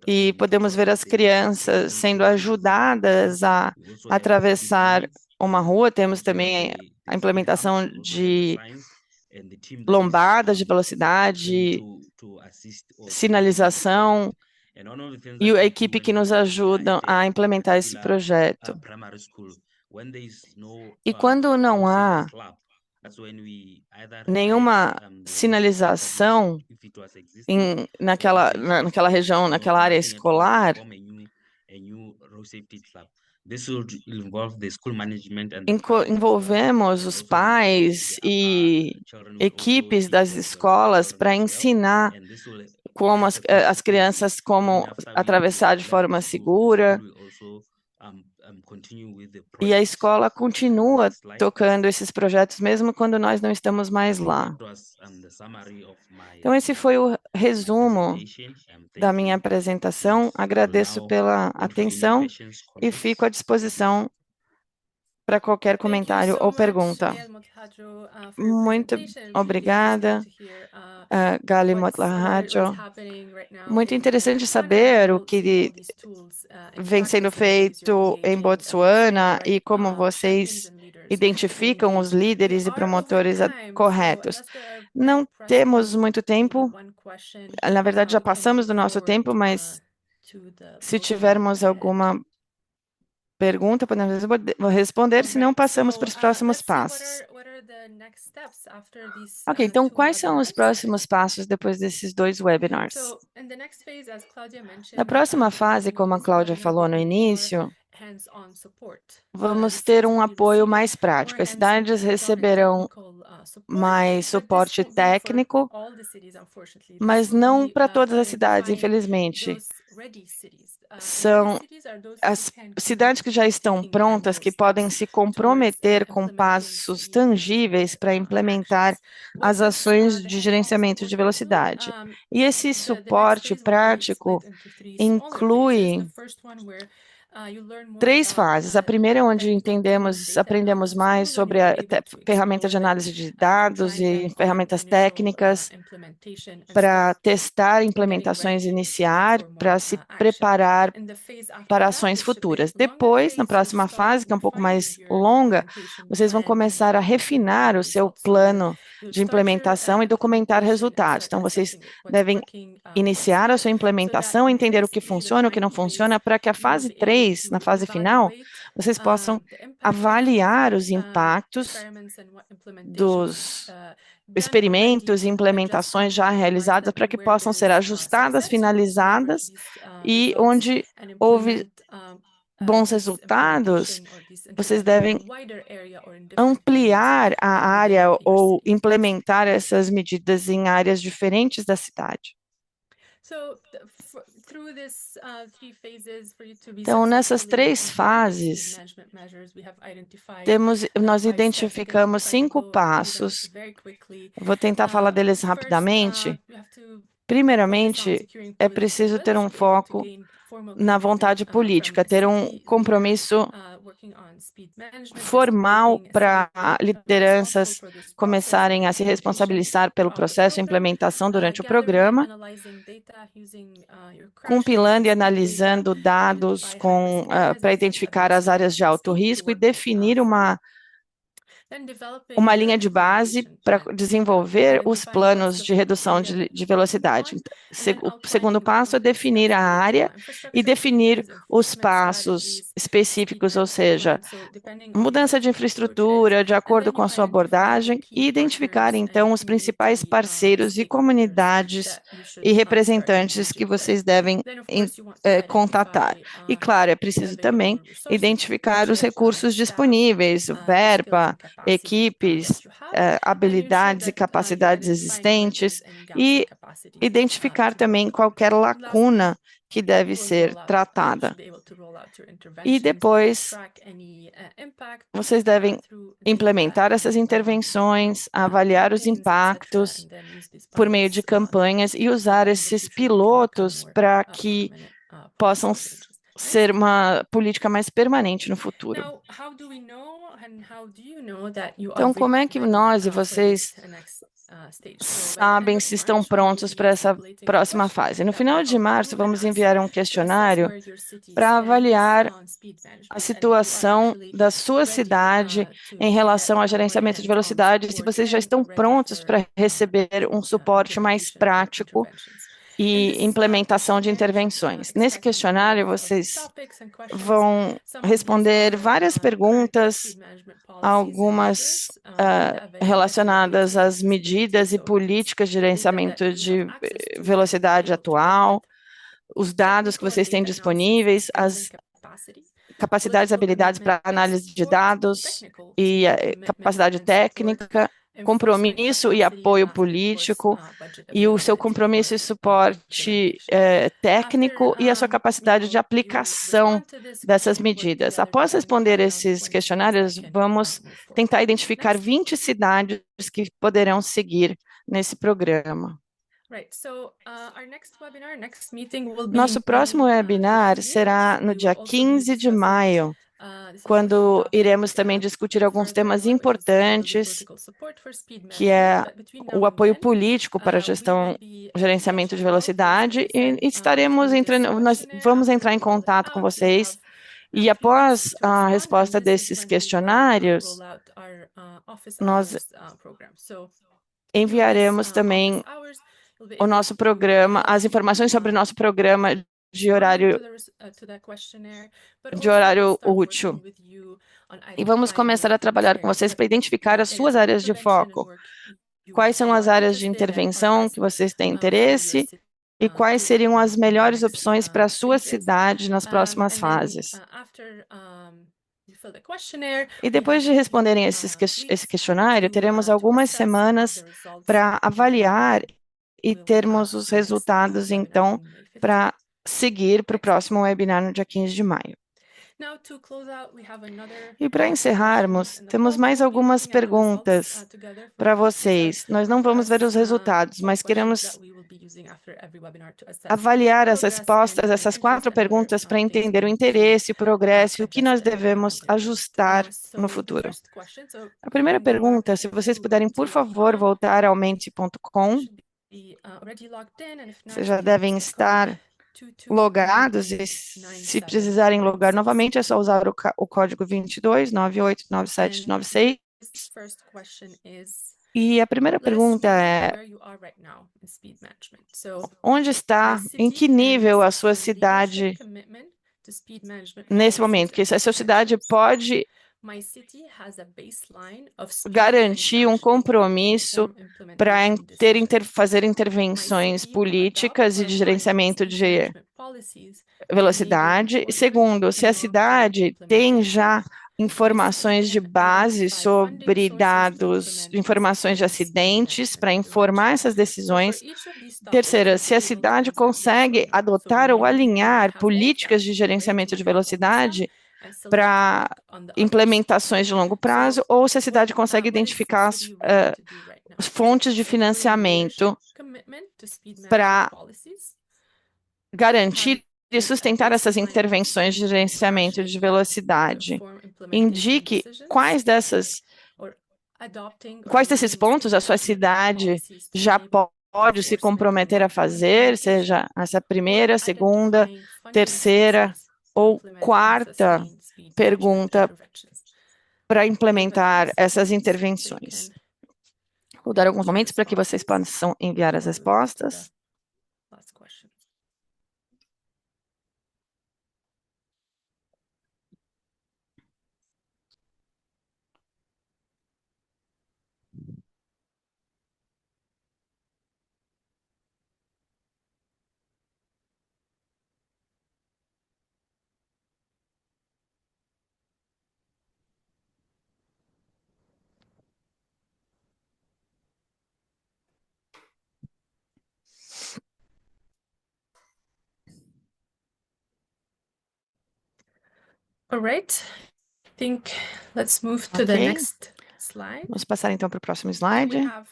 S1: e podemos ver as crianças sendo ajudadas a atravessar uma rua. Temos também a implementação de lombadas de velocidade, sinalização, e a equipe que nos ajuda a implementar esse projeto. E quando não há nenhuma sinalização naquela região, naquela área escolar, envolvemos os pais e equipes das escolas para ensinar como as crianças como atravessar de forma segura. E a escola continua tocando esses projetos mesmo quando nós não estamos mais lá. Então, esse foi o resumo da minha apresentação. Agradeço pela atenção e fico à disposição para qualquer comentário ou pergunta. Muito obrigada, Gali Motlahajo. Muito interessante saber o que vem sendo feito em Botsuana e como vocês identificam os líderes e promotores corretos. Não temos muito tempo, na verdade já passamos do nosso tempo, mas se tivermos alguma pergunta, podemos responder, se não, passamos para os próximos passos. Ok, então quais são os próximos passos depois desses 2 webinars? Na próxima fase, como a Cláudia falou no início, vamos ter um apoio mais prático. As cidades receberão mais suporte técnico, mas não para todas as cidades, infelizmente. São as cidades que já estão prontas, que podem se comprometer com passos tangíveis para implementar as ações de gerenciamento de velocidade. E esse suporte prático inclui 3 fases. A primeira é onde aprendemos mais sobre a ferramenta de análise de dados e ferramentas técnicas para testar implementações iniciais, para se preparar para ações futuras. Depois, na próxima fase, que é um pouco mais longa, vocês vão começar a refinar o seu plano de implementação e documentar resultados. Então, vocês devem iniciar a sua implementação, entender o que funciona, o que não funciona, para que a fase 3, na fase final, vocês possam avaliar os impactos dos experimentos e implementações já realizadas para que possam ser ajustadas, finalizadas, e onde houve bons resultados, vocês devem ampliar a área ou implementar essas medidas em áreas diferentes da cidade. Então, nessas 3 fases, nós identificamos 5 passos. Vou tentar falar deles rapidamente. Primeiramente, é preciso ter um foco na vontade política, ter um compromisso formal para lideranças começarem a se responsabilizar pelo processo de implementação durante o programa, compilando e analisando dados para identificar as áreas de alto risco e definir uma linha de base para desenvolver os planos de redução de velocidade. O segundo passo é definir a área e definir os passos específicos, ou seja, mudança de infraestrutura de acordo com a sua abordagem, e identificar, então, os principais parceiros e comunidades e representantes que vocês devem contatar. E, claro, é preciso também identificar os recursos disponíveis, verba, equipes, habilidades e capacidades existentes e identificar também qualquer lacuna que deve ser tratada. E depois, vocês devem implementar essas intervenções, avaliar os impactos por meio de campanhas e usar esses pilotos para que possam ser uma política mais permanente no futuro. Então, como é que nós e vocês sabem se estão prontos para essa próxima fase? No final de março, vamos enviar um questionário para avaliar a situação da sua cidade em relação ao gerenciamento de velocidade, se vocês já estão prontos para receber um suporte mais prático e implementação de intervenções. Nesse questionário, vocês vão responder várias perguntas, algumas relacionadas às medidas e políticas de gerenciamento de velocidade atual, os dados que vocês têm disponíveis, as capacidades e habilidades para análise de dados e capacidade técnica, compromisso e apoio político, e o seu compromisso e suporte técnico e a sua capacidade de aplicação dessas medidas. Após responder esses questionários, vamos tentar identificar 20 cidades que poderão seguir nesse programa. Nosso próximo webinar será no dia 15 de maio, quando iremos também discutir alguns temas importantes, que é o apoio político para a gerenciamento de velocidade, e nós vamos entrar em contato com vocês, e após a resposta desses questionários, nós enviaremos também o nosso programa, as informações sobre o nosso programa de horário útil. E vamos começar a trabalhar com vocês para identificar as suas áreas de foco. Quais são as áreas de intervenção que vocês têm interesse e quais seriam as melhores opções para a sua cidade nas próximas fases. E depois de responderem esse questionário, teremos algumas semanas para avaliar e termos os resultados, então, para seguir para o próximo webinar no dia 15 de maio. E para encerrarmos, temos mais algumas perguntas para vocês. Nós não vamos ver os resultados, mas queremos avaliar as respostas, essas 4 perguntas, para entender o interesse, o progresso e o que nós devemos ajustar no futuro. A primeira pergunta, se vocês puderem, por favor, voltar ao Menti.com. Vocês já devem estar logados e se precisarem logar novamente é só usar o código 22989796. E a primeira pergunta é: onde está, em que nível a sua cidade nesse momento? Que a sua cidade pode garantir um compromisso para fazer intervenções políticas e de gerenciamento de velocidade. Segundo, se a cidade tem já informações de base sobre dados, informações de acidentes para informar essas decisões. Terceira, se a cidade consegue adotar ou alinhar políticas de gerenciamento de velocidade para implementações de longo prazo, ou se a cidade consegue identificar as fontes de financiamento para garantir e sustentar essas intervenções de gerenciamento de velocidade. Indique quais desses pontos a sua cidade já pode se comprometer a fazer, seja essa primeira, segunda, terceira ou quarta pergunta para implementar essas intervenções. Vou dar alguns momentos para que vocês possam enviar as respostas.
S3: All right. I think let's move to the
S1: Ok.
S3: next slide.
S1: Vamos passar então para o próximo
S3: We
S1: slide.
S3: have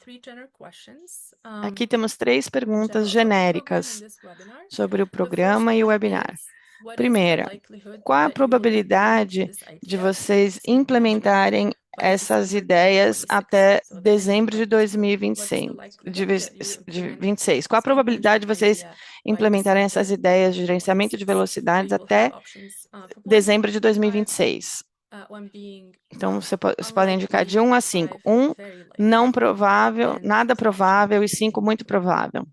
S3: three general questions.
S1: Aqui temos 3 perguntas
S3: general about the program
S1: genéricas
S3: in this webinar.
S1: sobre o
S3: The
S1: programa
S3: first
S1: e o
S3: one
S1: webinar.
S3: is, what is the
S1: Primeira,
S3: likelihood
S1: qual a
S3: that you will implement
S1: probabilidade
S3: this
S1: de
S3: idea
S1: vocês
S3: of speed management
S1: implementarem
S3: by
S1: essas
S3: December
S1: ideias
S3: 2026?
S1: até
S3: So the
S1: dezembro de
S3: endpoint is what's the
S1: 2026,
S3: likelihood that you will
S1: de
S3: implement
S1: 26? Qual a
S3: speed
S1: probabilidade de
S3: management
S1: vocês
S3: idea by
S1: implementarem essas
S3: December
S1: ideias de gerenciamento de
S3: 2026? So
S1: velocidades
S3: you will have
S1: até
S3: options for 1
S1: dezembro de
S3: to 5,
S1: 2026?
S3: one being
S1: Então, vocês podem indicar de 1 a 5.
S3: 5 very likely,
S1: Não provável,
S3: and
S1: nada
S3: 2
S1: provável, e 5
S3: extremely
S1: muito
S3: likely.
S1: provável.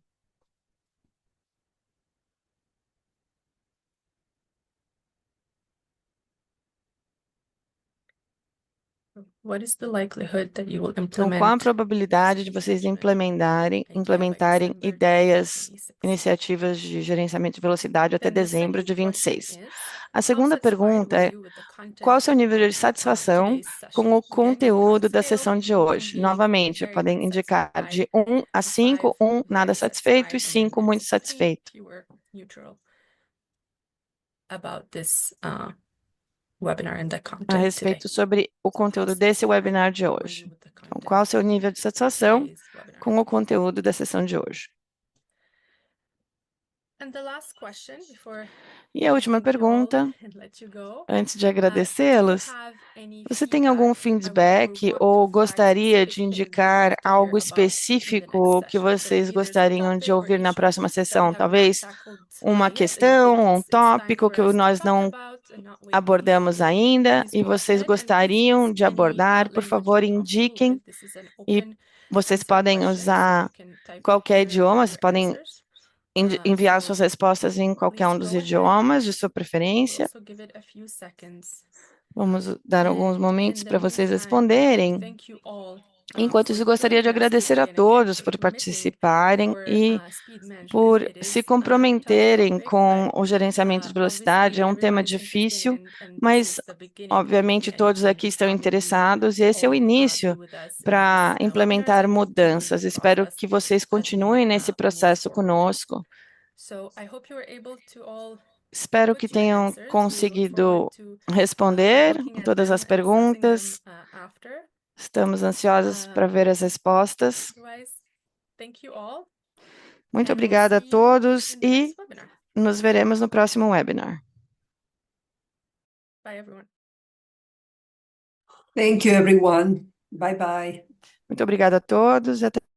S3: What is the likelihood that you will
S1: Então, qual a
S3: implement
S1: probabilidade de
S3: speed
S1: vocês
S3: management idea by
S1: implementarem
S3: December
S1: ideias,
S3: 2026?
S1: iniciativas de gerenciamento de velocidade até
S3: Then the
S1: dezembro de
S3: second question
S1: 26?
S3: is,
S1: A
S3: how
S1: segunda
S3: satisfied
S1: pergunta
S3: were
S1: é:
S3: you with the
S1: qual o
S3: content
S1: seu nível de
S3: of
S1: satisfação
S3: today's
S1: com
S3: session?
S1: o
S3: Again, you can
S1: conteúdo da
S3: scale
S1: sessão de
S3: from
S1: hoje?
S3: being
S1: Novamente,
S3: very,
S1: podem
S3: very
S1: indicar de
S3: satisfied
S1: 1 a
S3: to
S1: 5, 1
S3: 5
S1: nada
S3: very
S1: satisfeito e
S3: satisfied, and then
S1: 5 muito
S3: there's 3
S1: satisfeito.
S3: if you were neutral about this webinar and the
S1: A
S3: content today.
S1: respeito sobre o
S3: So how
S1: conteúdo desse
S3: satisfied
S1: webinar de
S3: were
S1: hoje.
S3: you with the
S1: Então, qual o
S3: content
S1: seu nível de
S3: of
S1: satisfação
S3: today's webinar?
S1: com o conteúdo da sessão de hoje?
S3: And the last question before
S1: E a última
S3: thank you all
S1: pergunta,
S3: and let you go.
S1: antes de
S3: Do you
S1: agradecê-los,
S3: have any
S1: você tem algum
S3: feedback or
S1: feedback
S3: want
S1: ou
S3: to flag
S1: gostaria de
S3: specific things you'd
S1: indicar
S3: like to hear
S1: algo
S3: about in the
S1: específico
S3: next
S1: que
S3: session? So
S1: vocês
S3: maybe there's a
S1: gostariam de
S3: topic or
S1: ouvir na
S3: issue
S1: próxima
S3: that we
S1: sessão?
S3: have not
S1: Talvez
S3: tackled
S1: uma
S3: yet that you
S1: questão
S3: think
S1: ou um
S3: is it's time
S1: tópico
S3: for
S1: que
S3: us to
S1: nós
S3: talk
S1: não
S3: about and not wait
S1: abordamos
S3: patiently.
S1: ainda
S3: Please
S1: e
S3: go
S1: vocês
S3: ahead and if
S1: gostariam
S3: there's
S1: de
S3: any
S1: abordar, por
S3: language
S1: favor,
S3: you're comfortable
S1: indiquem.
S3: with, this is an
S1: E
S3: open
S1: vocês
S3: answer
S1: podem
S3: question, so
S1: usar
S3: you can type
S1: qualquer
S3: here
S1: idioma, vocês
S3: your
S1: podem
S3: answers.
S1: enviar
S3: So
S1: suas respostas em qualquer
S3: please
S1: um dos
S3: go ahead.
S1: idiomas de sua
S3: We'll
S1: preferência.
S3: also give it a few seconds.
S1: Vamos dar alguns
S3: And
S1: momentos
S3: in the
S1: para vocês
S3: meantime,
S1: responderem.
S3: thank you all
S1: Enquanto
S3: for
S1: isso, gostaria de
S3: joining us
S1: agradecer
S3: today
S1: a
S3: and again
S1: todos
S3: for
S1: por
S3: committing
S1: participarem
S3: for
S1: e
S3: speed management.
S1: por
S3: It
S1: se
S3: is a tough
S1: comprometerem
S3: topic,
S1: com
S3: but
S1: o gerenciamento de velocidade.
S3: obviously
S1: É um tema
S3: everybody's interested
S1: difícil,
S3: and this
S1: mas
S3: is the beginning of
S1: obviamente
S3: the
S1: todos
S3: endpoint
S1: aqui
S3: you'll
S1: estão
S3: probably
S1: interessados e esse é o
S3: all
S1: início
S3: be with us in
S1: para
S3: these webinars
S1: implementar
S3: and continue
S1: mudanças.
S3: the
S1: Espero
S3: process
S1: que vocês
S3: as we
S1: continuem nesse
S3: move
S1: processo
S3: forward.
S1: conosco.
S3: So I hope you were able to all
S1: Espero que
S3: put your
S1: tenham
S3: answers. We look
S1: conseguido
S3: forward to
S1: responder
S3: looking at
S1: todas
S3: them
S1: as
S3: and assessing them
S1: perguntas.
S3: after.
S1: Estamos ansiosos para ver as respostas.
S3: Otherwise, thank you all,
S1: Muito
S3: and we'll
S1: obrigada a
S3: see you
S1: todos
S3: in the
S1: e
S3: next webinar.
S1: nos veremos no próximo webinar.
S3: Bye, everyone.
S2: Thank you, everyone. Bye bye.
S1: Muito obrigada a todos e até